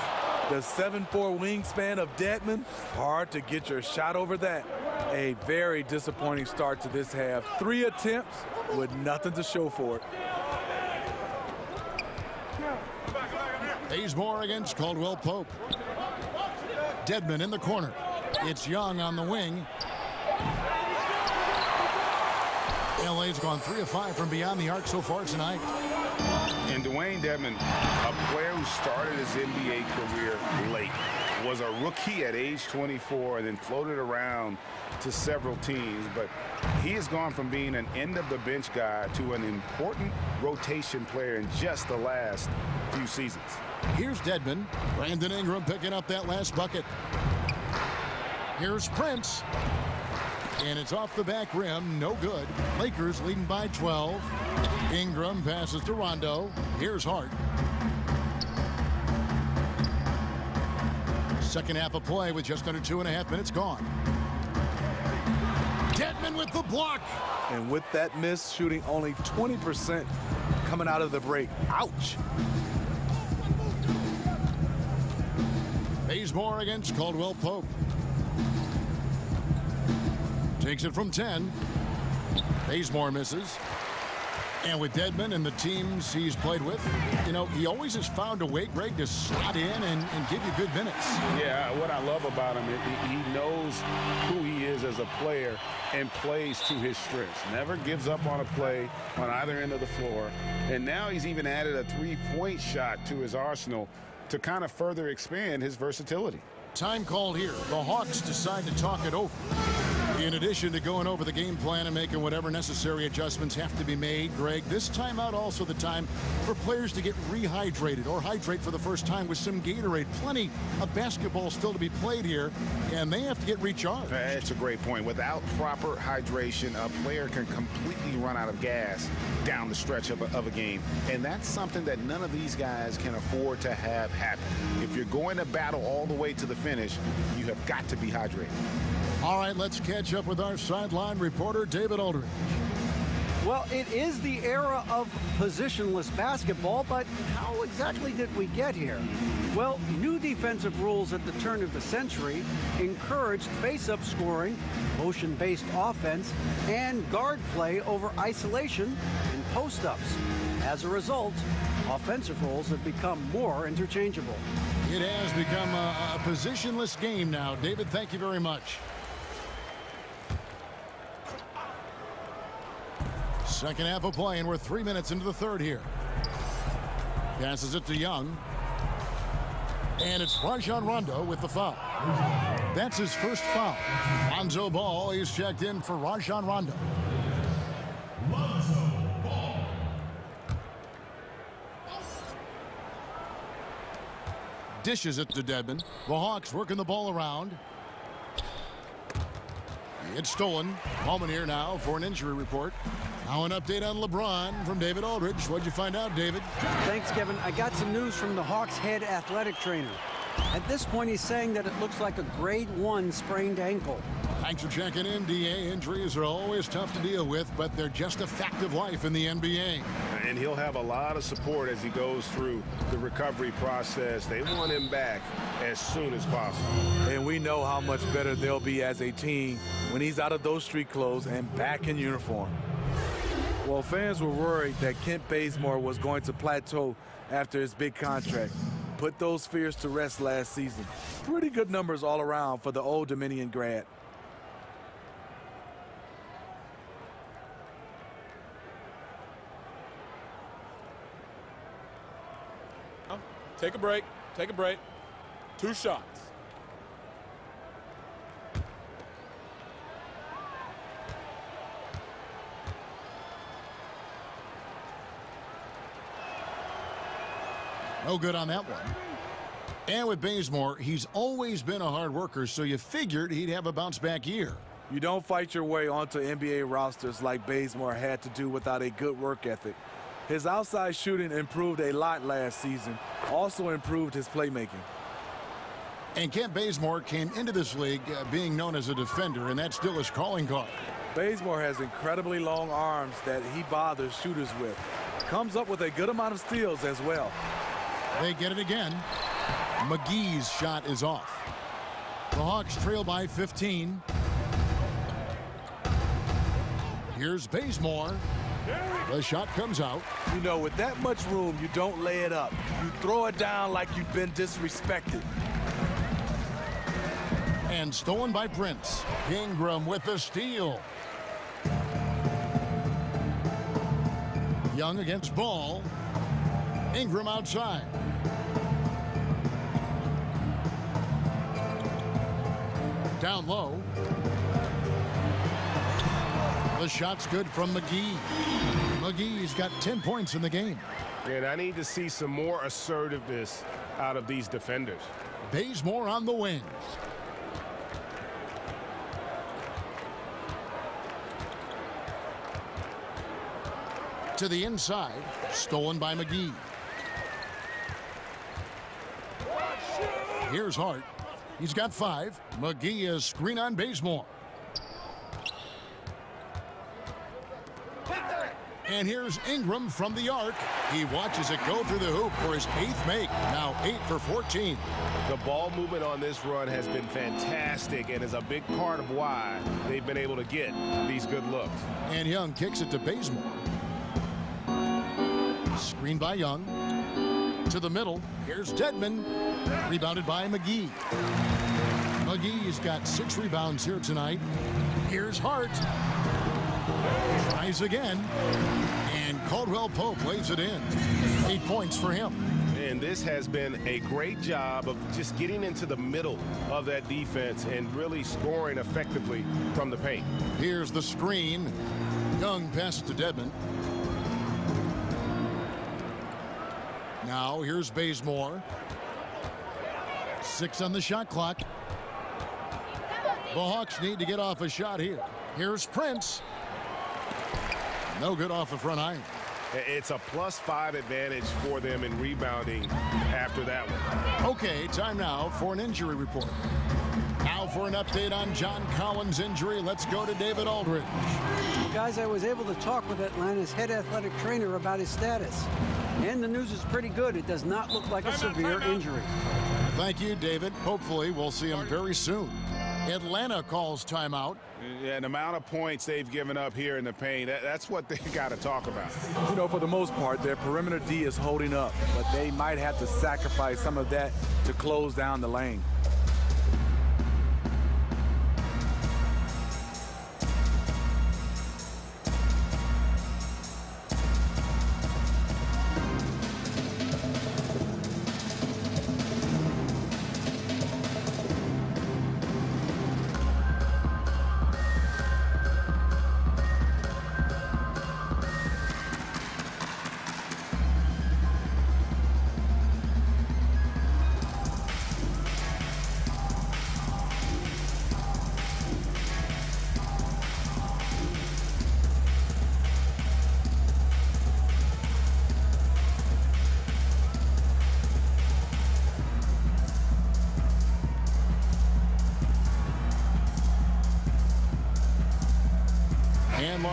The 7'4" wingspan of Dedmon, hard to get your shot over that. A very disappointing start to this half. 3 attempts with nothing to show for it. Bazemore against Caldwell Pope. Dedmon in the corner. It's Young on the wing. LA's gone 3 of 5 from beyond the arc so far tonight. And Dewayne Dedmon, a player who started his NBA career late, was a rookie at age 24 and then floated around to several teams. But he has gone from being an end-of-the-bench guy to an important rotation player in just the last few seasons. Here's Dedmon. Brandon Ingram picking up that last bucket. Here's Prince. And it's off the back rim. No good. Lakers leading by 12. Ingram passes to Rondo. Here's Hart. Second half of play with just under 2.5 minutes gone. Dedmon with the block. And with that miss, shooting only 20% coming out of the break. Ouch. Bazemore against Caldwell Pope. Takes it from 10. Bazemore misses. And with Dedmon and the teams he's played with, you know, he always has found a way, Greg, to slot in and give you good minutes. Yeah, what I love about him is he knows who he is as a player and plays to his strengths. Never gives up on a play on either end of the floor. And now he's even added a three-point shot to his arsenal to kind of further expand his versatility. Time called here. The Hawks decide to talk it over. In addition to going over the game plan and making whatever necessary adjustments have to be made, Greg, this timeout also the time for players to get rehydrated or hydrate for the first time with some Gatorade. Plenty of basketball still to be played here, and they have to get recharged. That's a great point. Without proper hydration, a player can completely run out of gas down the stretch of a game, and that's something that none of these guys can afford to have happen. If you're going to battle all the way to the finish, you have got to be hydrated. All right, let's catch up with our sideline reporter, David Aldridge. Well, it is the era of positionless basketball, but how exactly did we get here? Well, new defensive rules at the turn of the century encouraged face-up scoring, motion-based offense, and guard play over isolation and post-ups. As a result, offensive roles have become more interchangeable. It has become a positionless game now. David, thank you very much. Second half of play, and we're 3 minutes into the third here. Passes it to Young. And it's Rajon Rondo with the foul. That's his first foul. Lonzo Ball is checked in for Rajon Rondo. Dishes it to Dedmon. The Hawks working the ball around. It's stolen. Moment here now for an injury report. Now an update on LeBron from David Aldridge. What'd you find out, David? Thanks, Kevin. I got some news from the Hawks head athletic trainer. At this point, he's saying that it looks like a grade 1 sprained ankle. Thanks for checking in, DA. Injuries are always tough to deal with, but they're just a fact of life in the NBA. And he'll have a lot of support as he goes through the recovery process. They want him back as soon as possible. And we know how much better they'll be as a team when he's out of those street clothes and back in uniform. Well, fans were worried that Kent Bazemore was going to plateau after his big contract. Put those fears to rest last season. Pretty good numbers all around for the Old Dominion grad. Take a break. Take a break. 2 shots. No good on that one. And with Bazemore, he's always been a hard worker, so you figured he'd have a bounce-back year. You don't fight your way onto NBA rosters like Bazemore had to do without a good work ethic. His outside shooting improved a lot last season, also improved his playmaking. And Kent Bazemore came into this league being known as a defender, and that's still his calling card. Bazemore has incredibly long arms that he bothers shooters with. Comes up with a good amount of steals as well. They get it again. McGee's shot is off. The Hawks trail by 15. Here's Bazemore. The shot comes out. You know, with that much room, you don't lay it up. You throw it down like you've been disrespected. And stolen by Prince. Ingram with the steal. Young against Ball. Ingram outside. Down low. The shot's good from McGee. McGee's got 10 points in the game. And I need to see some more assertiveness out of these defenders. Bazemore on the wings. To the inside, stolen by McGee. Here's Hart. He's got 5. McGee is screen on Bazemore. And here's Ingram from the arc. He watches it go through the hoop for his 8th make. Now 8 for 14. The ball movement on this run has been fantastic and is a big part of why they've been able to get these good looks. And Young kicks it to Bazemore. Screen by Young. To the middle. Here's Dedmon. Rebounded by McGee. McGee's got 6 rebounds here tonight. Here's Hart. Tries again. And Caldwell Pope lays it in. 8 points for him. And this has been a great job of just getting into the middle of that defense and really scoring effectively from the paint. Here's the screen. Young passes to Dedmon. Now here's Bazemore. 6 on the shot clock. The Hawks need to get off a shot here. Here's Prince. No good off the front iron. It's a +5 advantage for them in rebounding after that one. Okay, time now for an injury report. Now for an update on John Collins' injury, let's go to David Aldridge. Well, guys, I was able to talk with Atlanta's head athletic trainer about his status. And the news is pretty good. It does not look like a severe injury. Thank you, David. Hopefully we'll see him very soon. Atlanta calls timeout. Yeah, and the amount of points they've given up here in the paint, that's what they got to talk about. You know, for the most part, their perimeter D is holding up, but they might have to sacrifice some of that to close down the lane.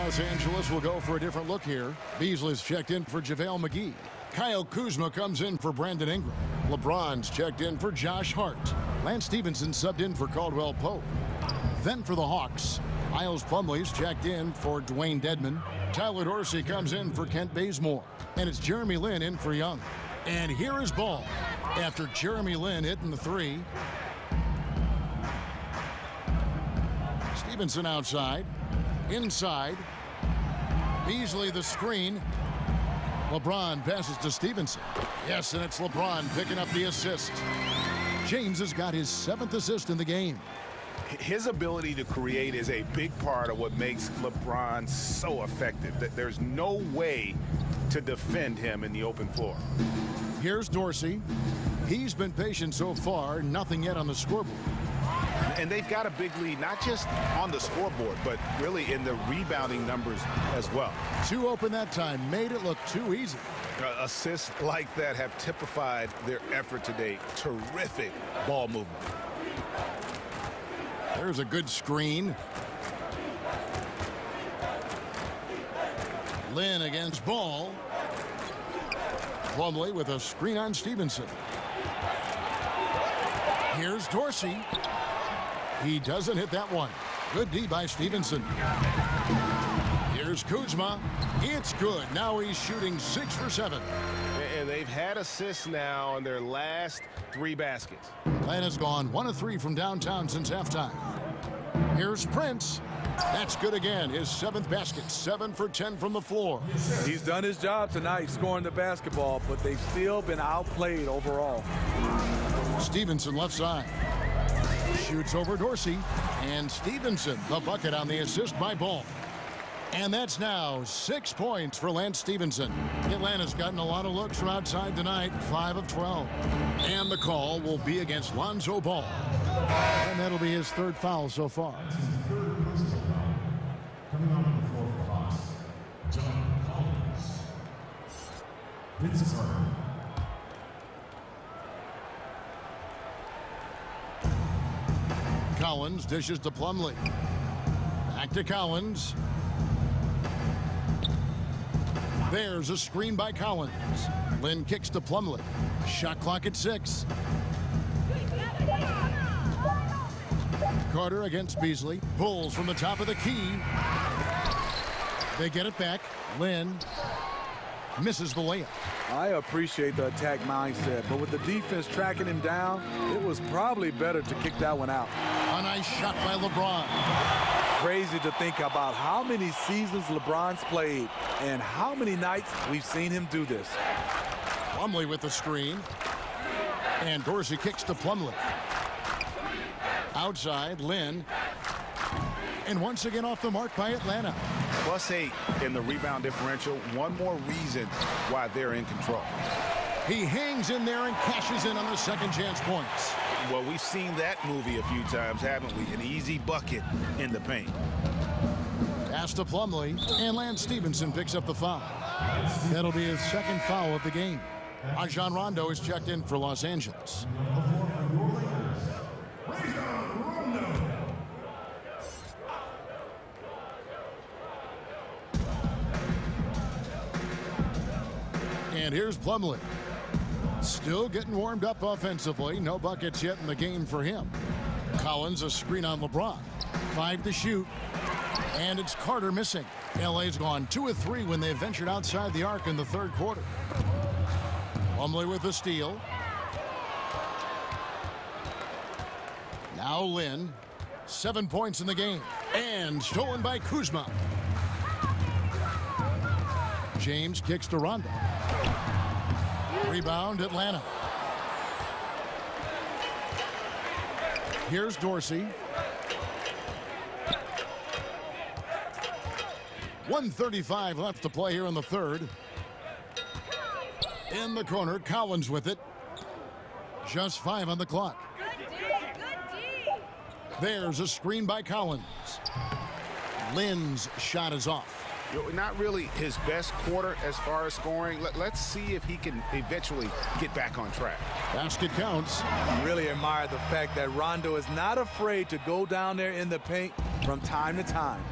Los Angeles will go for a different look here. Beasley's checked in for JaVale McGee. Kyle Kuzma comes in for Brandon Ingram. LeBron's checked in for Josh Hart. Lance Stevenson subbed in for Caldwell Pope. Then for the Hawks, Miles Plumlee's checked in for Dwayne Dedman. Tyler Dorsey comes in for Kent Bazemore. And it's Jeremy Lin in for Young. And here is Ball after Jeremy Lin hitting the three. Stevenson outside. Inside. Beasley the screen. LeBron passes to Stevenson. Yes, and it's LeBron picking up the assist. James has got his 7th assist in the game. His ability to create is a big part of what makes LeBron so effective. There's no way to defend him in the open floor. Here's Dorsey. He's been patient so far, nothing yet on the scoreboard. And they've got a big lead, not just on the scoreboard, but really in the rebounding numbers as well. Too open that time, made it look too easy. Assists like that have typified their effort today. Terrific ball movement. There's a good screen. Lin against Ball. Plumlee with a screen on Stevenson. Here's Dorsey. He doesn't hit that one. Good D by Stevenson. Here's Kuzma. It's good. Now he's shooting 6 for 7. And they've had assists now on their last 3 baskets. Atlanta's gone 1 of 3 from downtown since halftime. Here's Prince. That's good again. His 7th basket. 7 for 10 from the floor. He's done his job tonight scoring the basketball, but they've still been outplayed overall. Stevenson left side. Shoots over Dorsey. And Stevenson, the bucket on the assist by Ball. And that's now 6 points for Lance Stevenson. Atlanta's gotten a lot of looks from outside tonight, 5 of 12. And the call will be against Lonzo Ball. And that'll be his 3rd foul so far. Coming on the floor for the Hawks, John Collins. Vince Carter. Collins dishes to Plumlee. Back to Collins. There's a screen by Collins. Lin kicks to Plumlee. Shot clock at 6. Carter against Beasley. Bulls from the top of the key. They get it back. Lin misses the layup. I appreciate the attack mindset, but with the defense tracking him down, it was probably better to kick that one out. A nice shot by LeBron. Crazy to think about how many seasons LeBron's played and how many nights we've seen him do this. Plumlee with the screen. And Dorsey kicks to Plumlee. Outside, Lin. And once again off the mark by Atlanta. +8 in the rebound differential. One more reason why they're in control. He hangs in there and cashes in on the second chance points. Well, we've seen that movie a few times, haven't we? An easy bucket in the paint. Pass to Plumlee, and Lance Stevenson picks up the foul. That'll be his 2nd foul of the game. Rajon Rondo is checked in for Los Angeles. And here's Plumlee. Still getting warmed up offensively. No buckets yet in the game for him. Collins a screen on LeBron. 5 to shoot. And it's Carter missing. LA's gone 2 of 3 when they ventured outside the arc in the 3rd quarter. Plumlee with the steal. Now Lin. 7 points in the game. And stolen by Kuzma. James kicks to Rondo. Rebound, Atlanta. Here's Dorsey. 1:35 left to play here in the 3rd. In the corner, Collins with it. Just 5 on the clock. There's a screen by Collins. Lin's shot is off. Not really his best quarter as far as scoring. Let's see if he can eventually get back on track. Basket counts. I really admire the fact that Rondo is not afraid to go down there in the paint from time to time.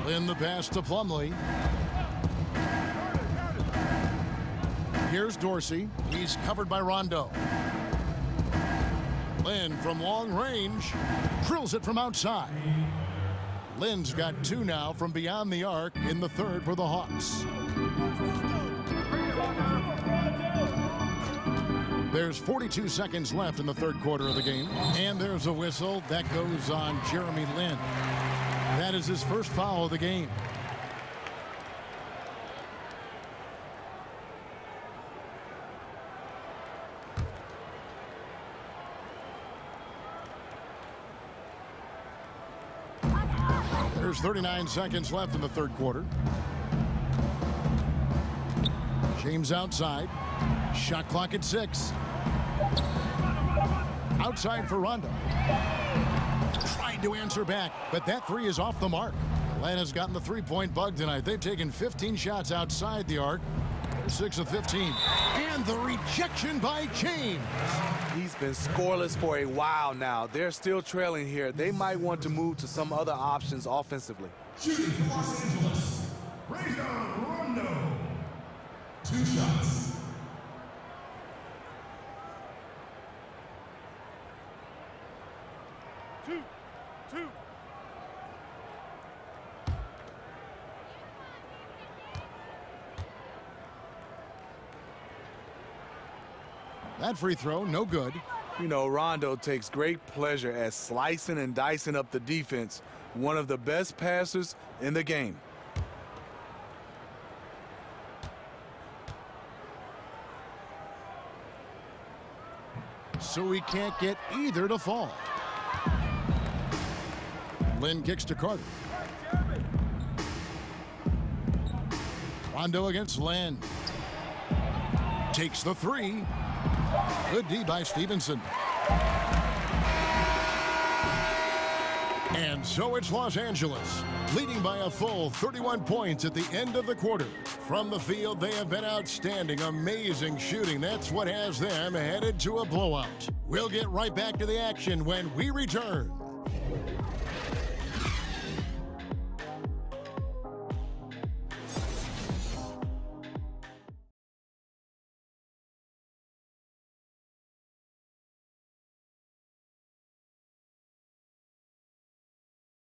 In the pass to Plumlee. Here's Dorsey. He's covered by Rondo. Lin from long range drills it from outside. Lin's got 2 now from beyond the arc in the third for the Hawks. There's 42 seconds left in the third quarter of the game. And there's a whistle that goes on Jeremy Lin. That is his first foul of the game. There's 39 seconds left in the third quarter. James outside. Shot clock at 6. Outside for Rondo. Tried to answer back, but that 3 is off the mark. Atlanta's gotten the three-point bug tonight. They've taken 15 shots outside the arc. They're 6 of 15. And the rejection by James. He's been scoreless for a while now. They're still trailing here. They might want to move to some other options offensively. Shooting for Los Angeles, Rajon Rondo. 2 shots. Two. That free throw, no good. You know, Rondo takes great pleasure at slicing and dicing up the defense. One of the best passers in the game. So he can't get either to fall. Lin kicks to Carter. Rondo against Lin. Takes the 3. Good D by Stevenson. And so it's Los Angeles, leading by a full 31 points at the end of the quarter. From the field, they have been outstanding, amazing shooting. That's what has them headed to a blowout. We'll get right back to the action when we return.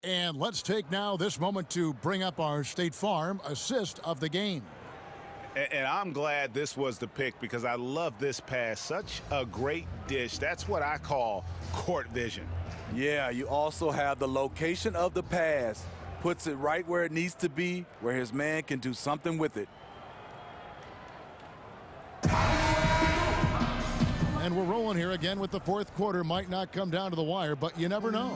And let's take now this moment to bring up our State Farm assist of the game. And I'm glad this was the pick because I love this pass. Such a great dish. That's what I call court vision. Yeah, you also have the location of the pass. Puts it right where it needs to be, where his man can do something with it. And we're rolling here again with the fourth quarter. Might not come down to the wire, but you never know.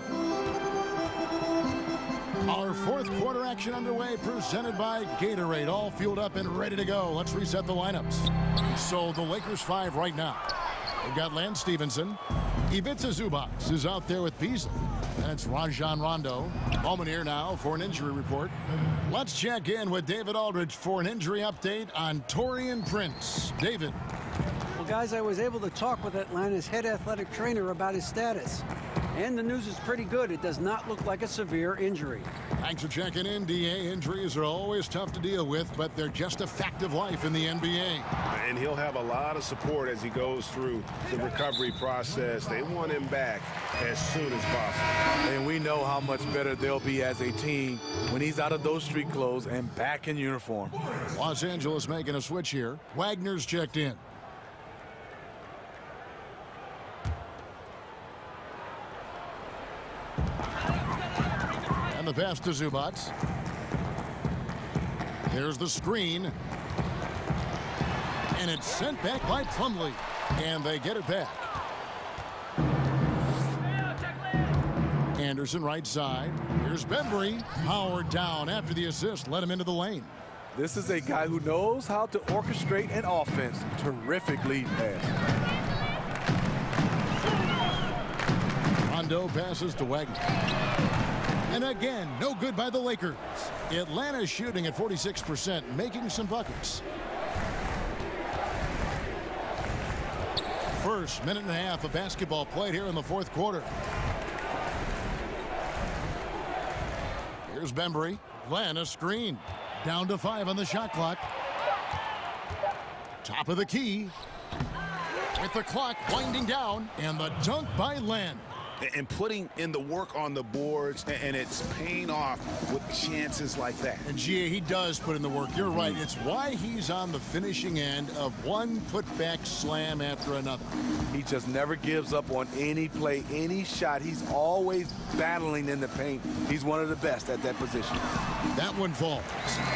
Our fourth quarter action underway, presented by Gatorade. All fueled up and ready to go. Let's reset the lineups. So the Lakers 5 right now. They've got Lance Stevenson. Ivica Zubac is out there with Beasley. That's Rajon Rondo. Moment here now for an injury report. Let's check in with David Aldridge for an injury update on Taurean Prince. David. Well, guys, I was able to talk with Atlanta's head athletic trainer about his status. And the news is pretty good. It does not look like a severe injury. Thanks for checking in, DA. Injuries are always tough to deal with, but they're just a fact of life in the NBA. And he'll have a lot of support as he goes through the recovery process. They want him back as soon as possible. And we know how much better they'll be as a team when he's out of those street clothes and back in uniform. Los Angeles making a switch here. Wagner's checked in. And the pass to Zubac. There's the screen. And it's sent back by Plumlee. And they get it back. Anderson right side. Here's Bembry. Powered down after the assist. Let him into the lane. This is a guy who knows how to orchestrate an offense. Terrific lead pass. Rondo passes to Wagner. And again, no good by the Lakers. Atlanta's shooting at 46%, making some buckets. First minute and a half of basketball played here in the fourth quarter. Here's Bembry. Len, a screen. Down to 5 on the shot clock. Top of the key. With the clock winding down, and the dunk by Len. And putting in the work on the boards, and it's paying off with chances like that. And G.A., he does put in the work. You're right. It's why he's on the finishing end of one putback slam after another. He just never gives up on any play, any shot. He's always battling in the paint. He's one of the best at that position. That one falls.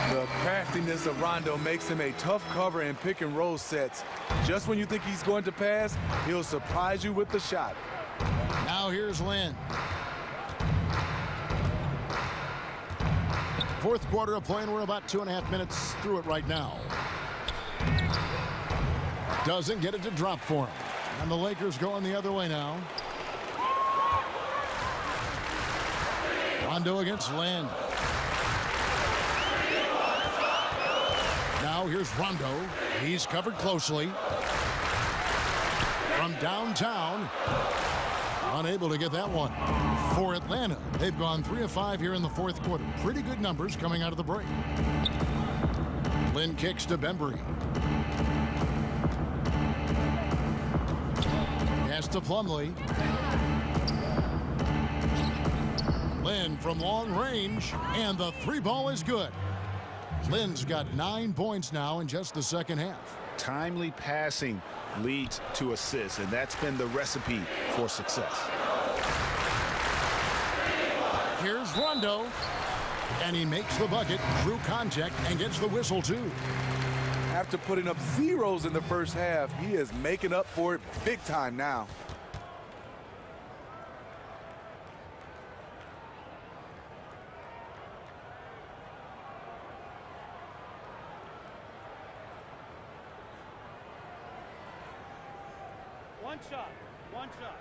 The craftiness of Rondo makes him a tough cover in pick and roll sets. Just when you think he's going to pass, he'll surprise you with the shot. Now here's Len. Fourth quarter of play, and we're about 2.5 minutes through it right now. Doesn't get it to drop for him. And the Lakers going the other way now. Rondo against Len. Now here's Rondo. He's covered closely. From downtown. Unable to get that one. For Atlanta, they've gone 3 of 5 here in the fourth quarter. Pretty good numbers coming out of the break. Len kicks to Bembry. Pass to Plumlee. Len from long range, and the 3 ball is good. Len's got 9 points now in just the second half. Timely passing leads to assists, and that's been the recipe for success. Here's Rondo, and he makes the bucket through contact and gets the whistle too. After putting up zeros in the first half, he is making up for it big time now. One shot. One shot.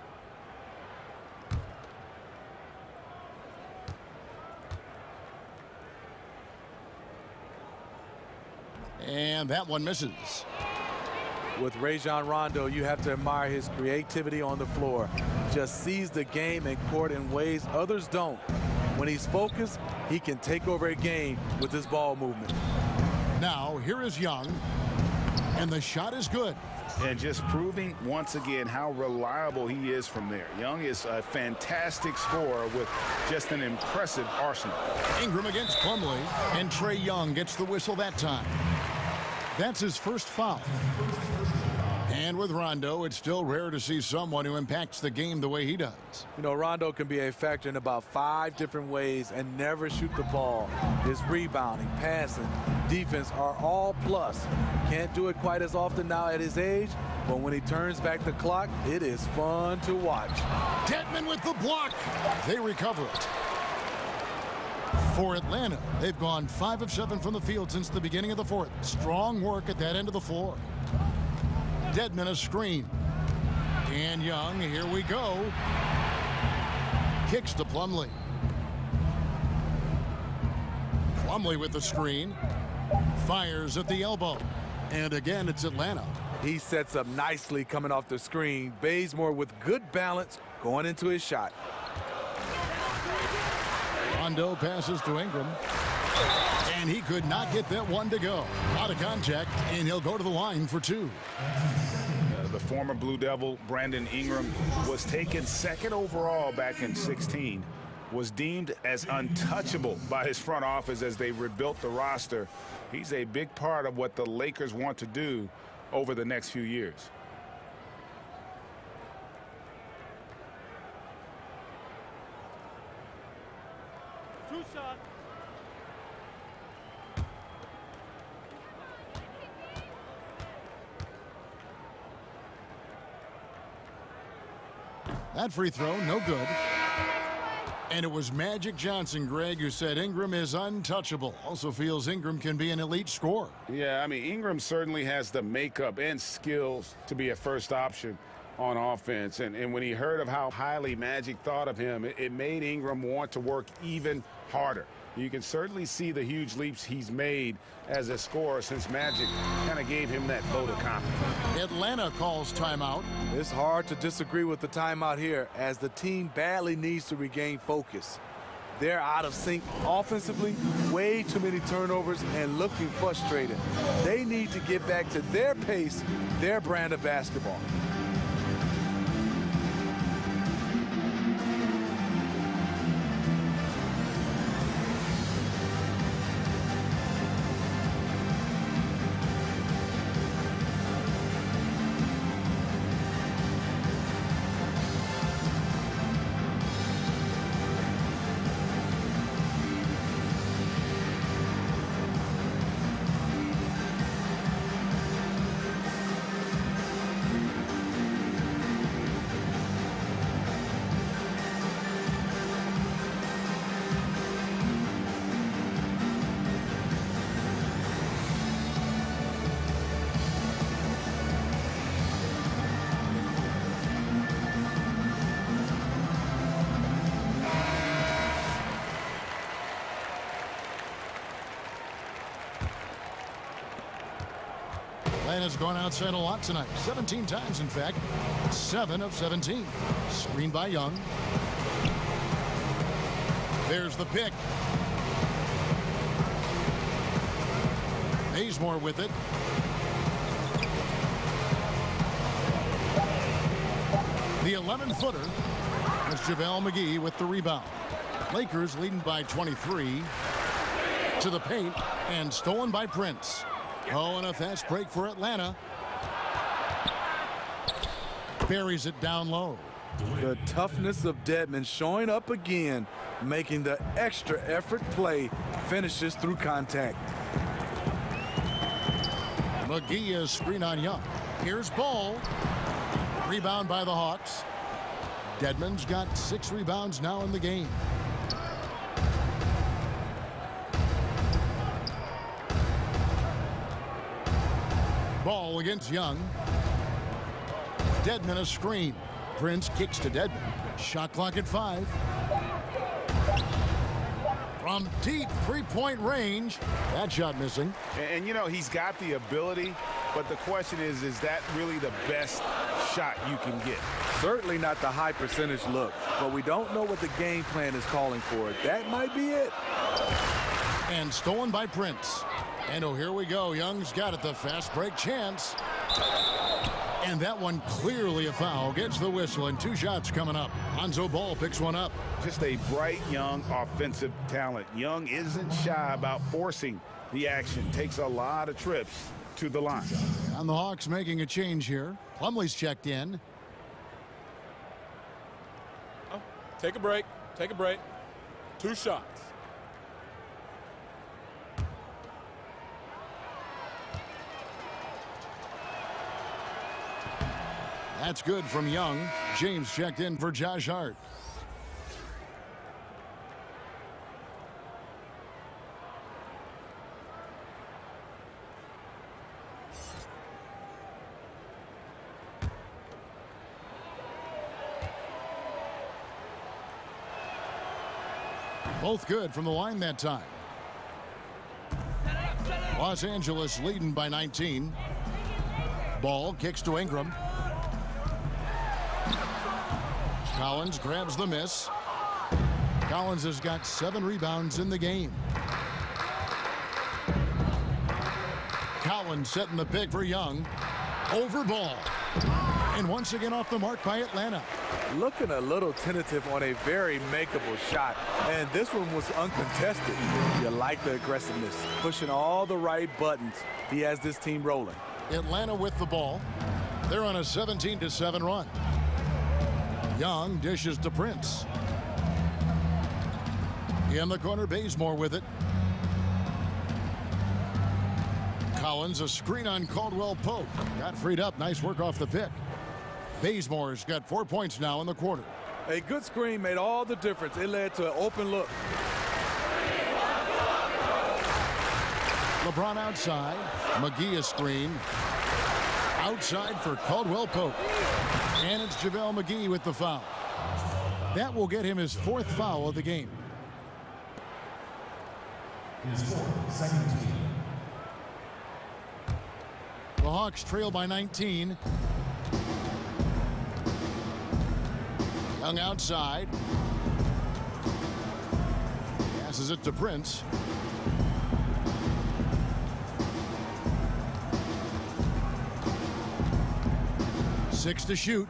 And that one misses. With Rajon Rondo, you have to admire his creativity on the floor. Just sees the game and court in ways others don't. When he's focused, he can take over a game with his ball movement. Now, here is Young, and the shot is good. And just proving once again how reliable he is from there. Young is a fantastic scorer with just an impressive arsenal. Ingram against Plumlee, and Trae Young gets the whistle that time. That's his first foul. And with Rondo, it's still rare to see someone who impacts the game the way he does. You know, Rondo can be a factor in about 5 different ways and never shoot the ball. His rebounding, passing, defense are all plus. Can't do it quite as often now at his age, but when he turns back the clock, it is fun to watch. Dedmon with the block. They recover it. For Atlanta, they've gone 5 of 7 from the field since the beginning of the fourth. Strong work at that end of the floor. Dedmon a screen. And Young, here we go. Kicks to Plumlee. Plumlee with the screen. Fires at the elbow. And again, it's Atlanta. He sets up nicely coming off the screen. Bazemore with good balance going into his shot. Rondo passes to Ingram. And he could not get that one to go. Out of contact, and he'll go to the line for 2. The former Blue Devil, Brandon Ingram, was taken 2nd overall back in 2016, was deemed as untouchable by his front office as they rebuilt the roster. He's a big part of what the Lakers want to do over the next few years. Two shots. That free throw, no good. And it was Magic Johnson, Greg, who said Ingram is untouchable. Also feels Ingram can be an elite scorer. Yeah, I mean, Ingram certainly has the makeup and skills to be a first option on offense. And when he heard of how highly Magic thought of him, it made Ingram want to work even harder. You can certainly see the huge leaps he's made as a scorer since Magic kind of gave him that vote of confidence. Atlanta calls timeout. It's hard to disagree with the timeout here as the team badly needs to regain focus. They're out of sync offensively, way too many turnovers and looking frustrated. They need to get back to their pace, their brand of basketball. Atlanta's gone outside a lot tonight. 17 times, in fact. 7 of 17. Screened by Young. There's the pick. Bazemore with it. The 11-footer was JaVale McGee with the rebound. Lakers leading by 23. To the paint and stolen by Prince. Oh, and a fast break for Atlanta. Buries it down low. The toughness of Dedmon showing up again, making the extra effort play, finishes through contact. McGee is screen on Young. Here's Ball. Rebound by the Hawks. Dedmon's got 6 rebounds now in the game. Ball against Young. Dedmon a screen. Prince kicks to Dedmon. Shot clock at 5. From deep three-point range. That shot missing. And you know, he's got the ability, but the question is that really the best shot you can get? Certainly not the high percentage look, but we don't know what the game plan is calling for. That might be it. And stolen by Prince. And oh, here we go. Young's got it, the fast break chance. And that one clearly a foul. Gets the whistle, and 2 shots coming up. Lonzo Ball picks one up. Just a bright, young offensive talent. Young isn't shy about forcing the action. Takes a lot of trips to the line. And the Hawks making a change here. Plumlee's checked in. Oh, take a break. Take a break. 2 shots. That's good from Young. James checked in for Josh Hart. Both good from the line that time. Los Angeles leading by 19. Ball kicks to Ingram. Collins grabs the miss. Collins has got 7 rebounds in the game. Collins setting the pick for Young. Over Ball. And once again off the mark by Atlanta. Looking a little tentative on a very makeable shot. And this one was uncontested. You like the aggressiveness. Pushing all the right buttons. He has this team rolling. Atlanta with the ball. They're on a 17-7 run. Young dishes to Prince. In the corner, Bazemore with it. Collins, a screen on Caldwell Pope. Got freed up. Nice work off the pick. Bazemore's got 4 points now in the quarter. A good screen made all the difference. It led to an open look. LeBron outside. McGee a screen. Outside for Caldwell Pope. And it's JaVale McGee with the foul. That will get him his 4th foul of the game. His 4th, second team. The Hawks trail by 19. Young outside. Passes it to Prince. Six to shoot.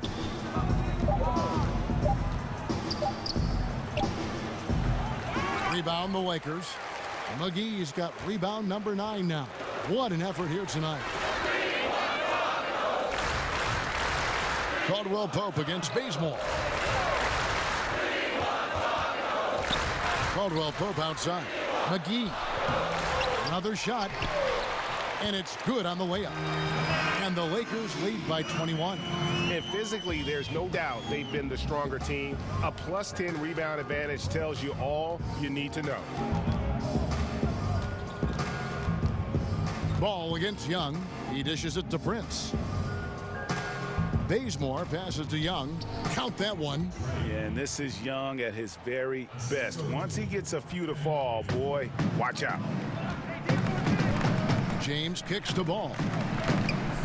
Rebound the Lakers. McGee's got rebound number 9 now. What an effort here tonight. Caldwell Pope against Bazemore. Caldwell Pope outside. McGee. Another shot. And it's good on the layup. And the Lakers lead by 21. And physically, there's no doubt they've been the stronger team. A plus 10 rebound advantage tells you all you need to know. Ball against Young. He dishes it to Prince. Bazemore passes to Young. Count that one. Yeah, and this is Young at his very best. Once he gets a few to fall, boy, watch out. James kicks the ball.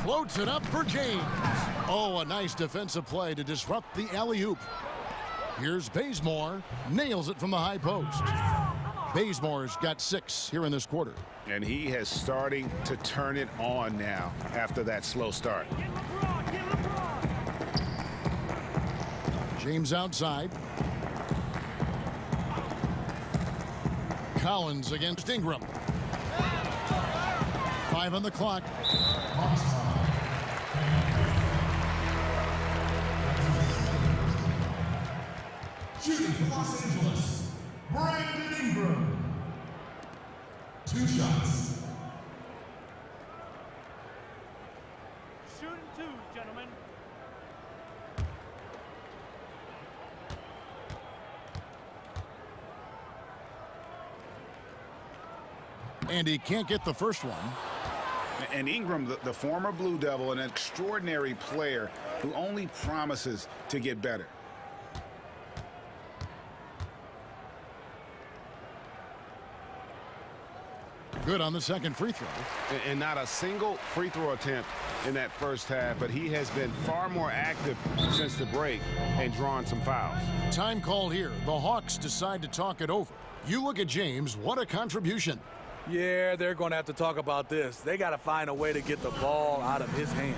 Floats it up for James. Oh, a nice defensive play to disrupt the alley-oop. Here's Bazemore. Nails it from the high post. Bazemore's got 6 here in this quarter. And he has starting to turn it on now after that slow start. James outside. Collins against Ingram. 5 on the clock. Shooting for Los Angeles, Brandon Ingram. 2 shots. Shooting 2, gentlemen. And he can't get the first one. And Ingram, the former Blue Devil, an extraordinary player who only promises to get better. Good on the second free throw. And not a single free throw attempt in that first half, but he has been far more active since the break and drawn some fouls. Time called here. The Hawks decide to talk it over. You look at James, what a contribution. Yeah, they're going to have to talk about this. They got to find a way to get the ball out of his hands.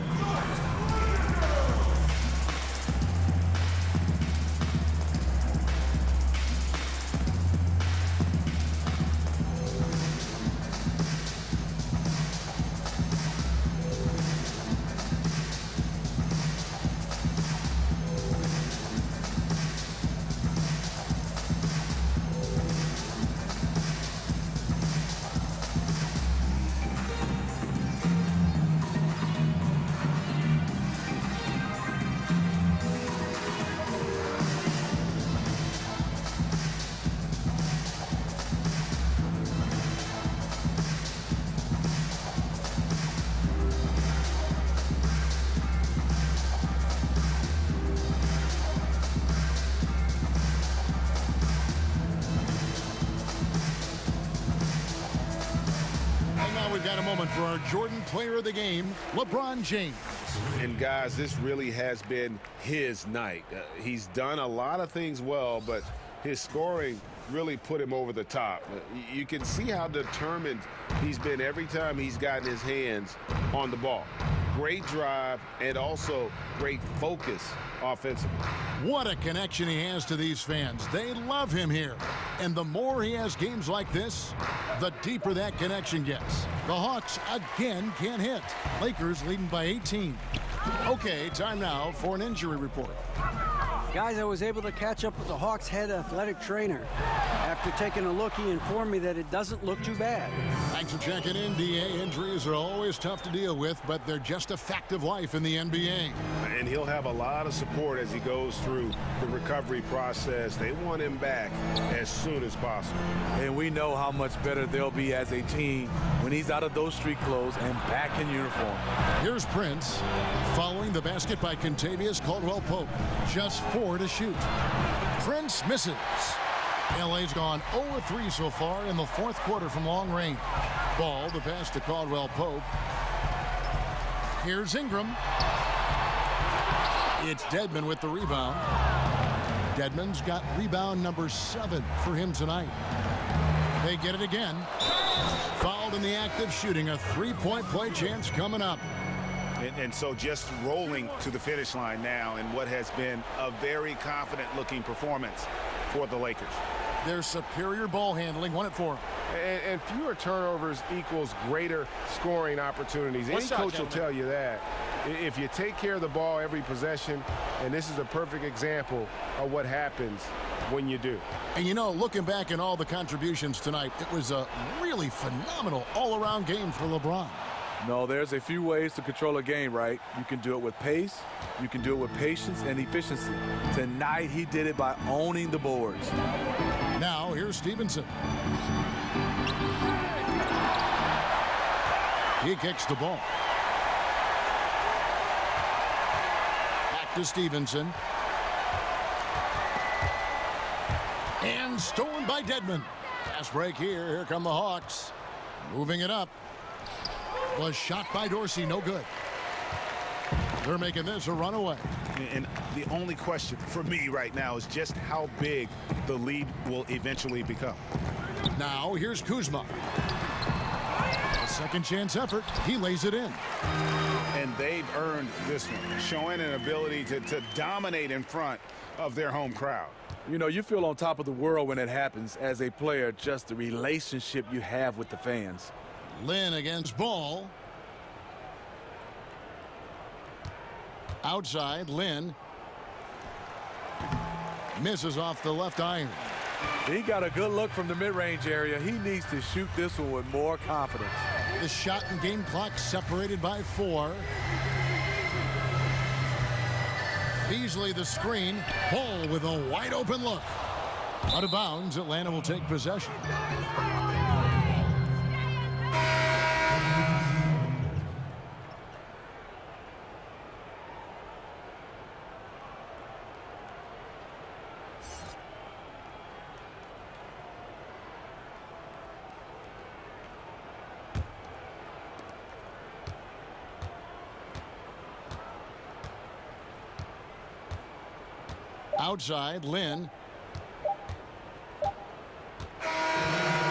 We've got a moment for our Jordan Player of the Game, LeBron James. And guys, this really has been his night. He's done a lot of things well, but his scoring really put him over the top. You can see how determined he's been every time he's gotten his hands on the ball. Great drive and also great focus offensively. What a connection he has to these fans. They love him here. And the more he has games like this, the deeper that connection gets. The Hawks again can't hit. Lakers leading by 18. Okay, time now for an injury report. Guys, I was able to catch up with the Hawks head athletic trainer. After taking a look, he informed me that it doesn't look too bad. Thanks for checking in, DA. Injuries are always tough to deal with, but they're just a fact of life in the NBA. And he'll have a lot of support as he goes through the recovery process. They want him back as soon as possible. And we know how much better they'll be as a team when he's out of those street clothes and back in uniform. Here's Prince, following the basket by Kentavious Caldwell-Pope. Just 4 to shoot. Prince misses. LA's gone 0-3 so far in the fourth quarter from long range. Ball, the pass to Caldwell-Pope. Here's Ingram. It's Dedmon with the rebound. Dedmon's got rebound number 7 for him tonight. They get it again. Fouled in the act of shooting. A three-point play chance coming up. And so just rolling to the finish line now in what has been a very confident-looking performance for the Lakers. Their superior ball handling won it for them. And fewer turnovers equals greater scoring opportunities. Any coach will tell you that. If you take care of the ball every possession, and this is a perfect example of what happens when you do. And you know, looking back at all the contributions tonight, it was a really phenomenal all-around game for LeBron. No, there's a few ways to control a game, right? You can do it with pace, you can do it with patience and efficiency. Tonight, he did it by owning the boards. Now, here's Stevenson. He kicks the ball. Back to Stevenson. And stolen by Dedmon. Fast break here. Here come the Hawks. Moving it up. Was shot by Dorsey. No good. They're making this a runaway. And the only question for me right now is just how big the lead will eventually become. Now here's Kuzma. A second chance effort. He lays it in. And they've earned this one, showing an ability to dominate in front of their home crowd. You know, you feel on top of the world when it happens as a player, just the relationship you have with the fans. Lin against Ball. Outside, Lin misses off the left iron. He got a good look from the mid-range area. He needs to shoot this one with more confidence. The shot and game clock separated by 4. Beasley the screen. Ball with a wide open look. Out of bounds, Atlanta will take possession. Outside, Lin.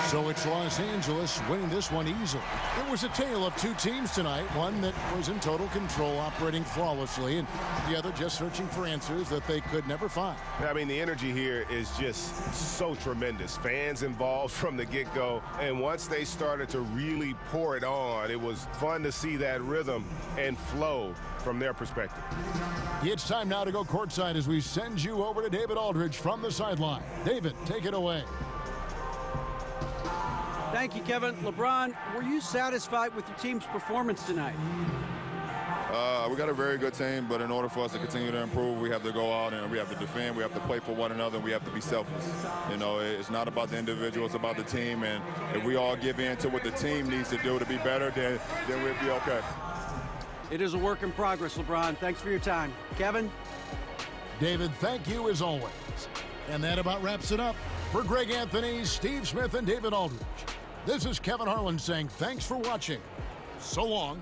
So it's Los Angeles winning this one easily. It was a tale of two teams tonight. One that was in total control, operating flawlessly, and the other just searching for answers that they could never find. I mean, the energy here is just so tremendous. Fans involved from the get-go, and once they started to really pour it on, it was fun to see that rhythm and flow from their perspective. It's time now to go courtside as we send you over to David Aldridge from the sideline. David, take it away. Thank you, Kevin. LeBron, were you satisfied with your team's performance tonight? We got a very good team, but in order for us to continue to improve, we have to go out and we have to defend, we have to play for one another, and we have to be selfless. You know, it's not about the individual, it's about the team, and if we all give in to what the team needs to do to be better, then we'll be okay. It is a work in progress, LeBron. Thanks for your time. Kevin? David, thank you as always. And that about wraps it up. For Greg Anthony, Steve Smith, and David Aldridge, this is Kevin Harlan saying thanks for watching. So long.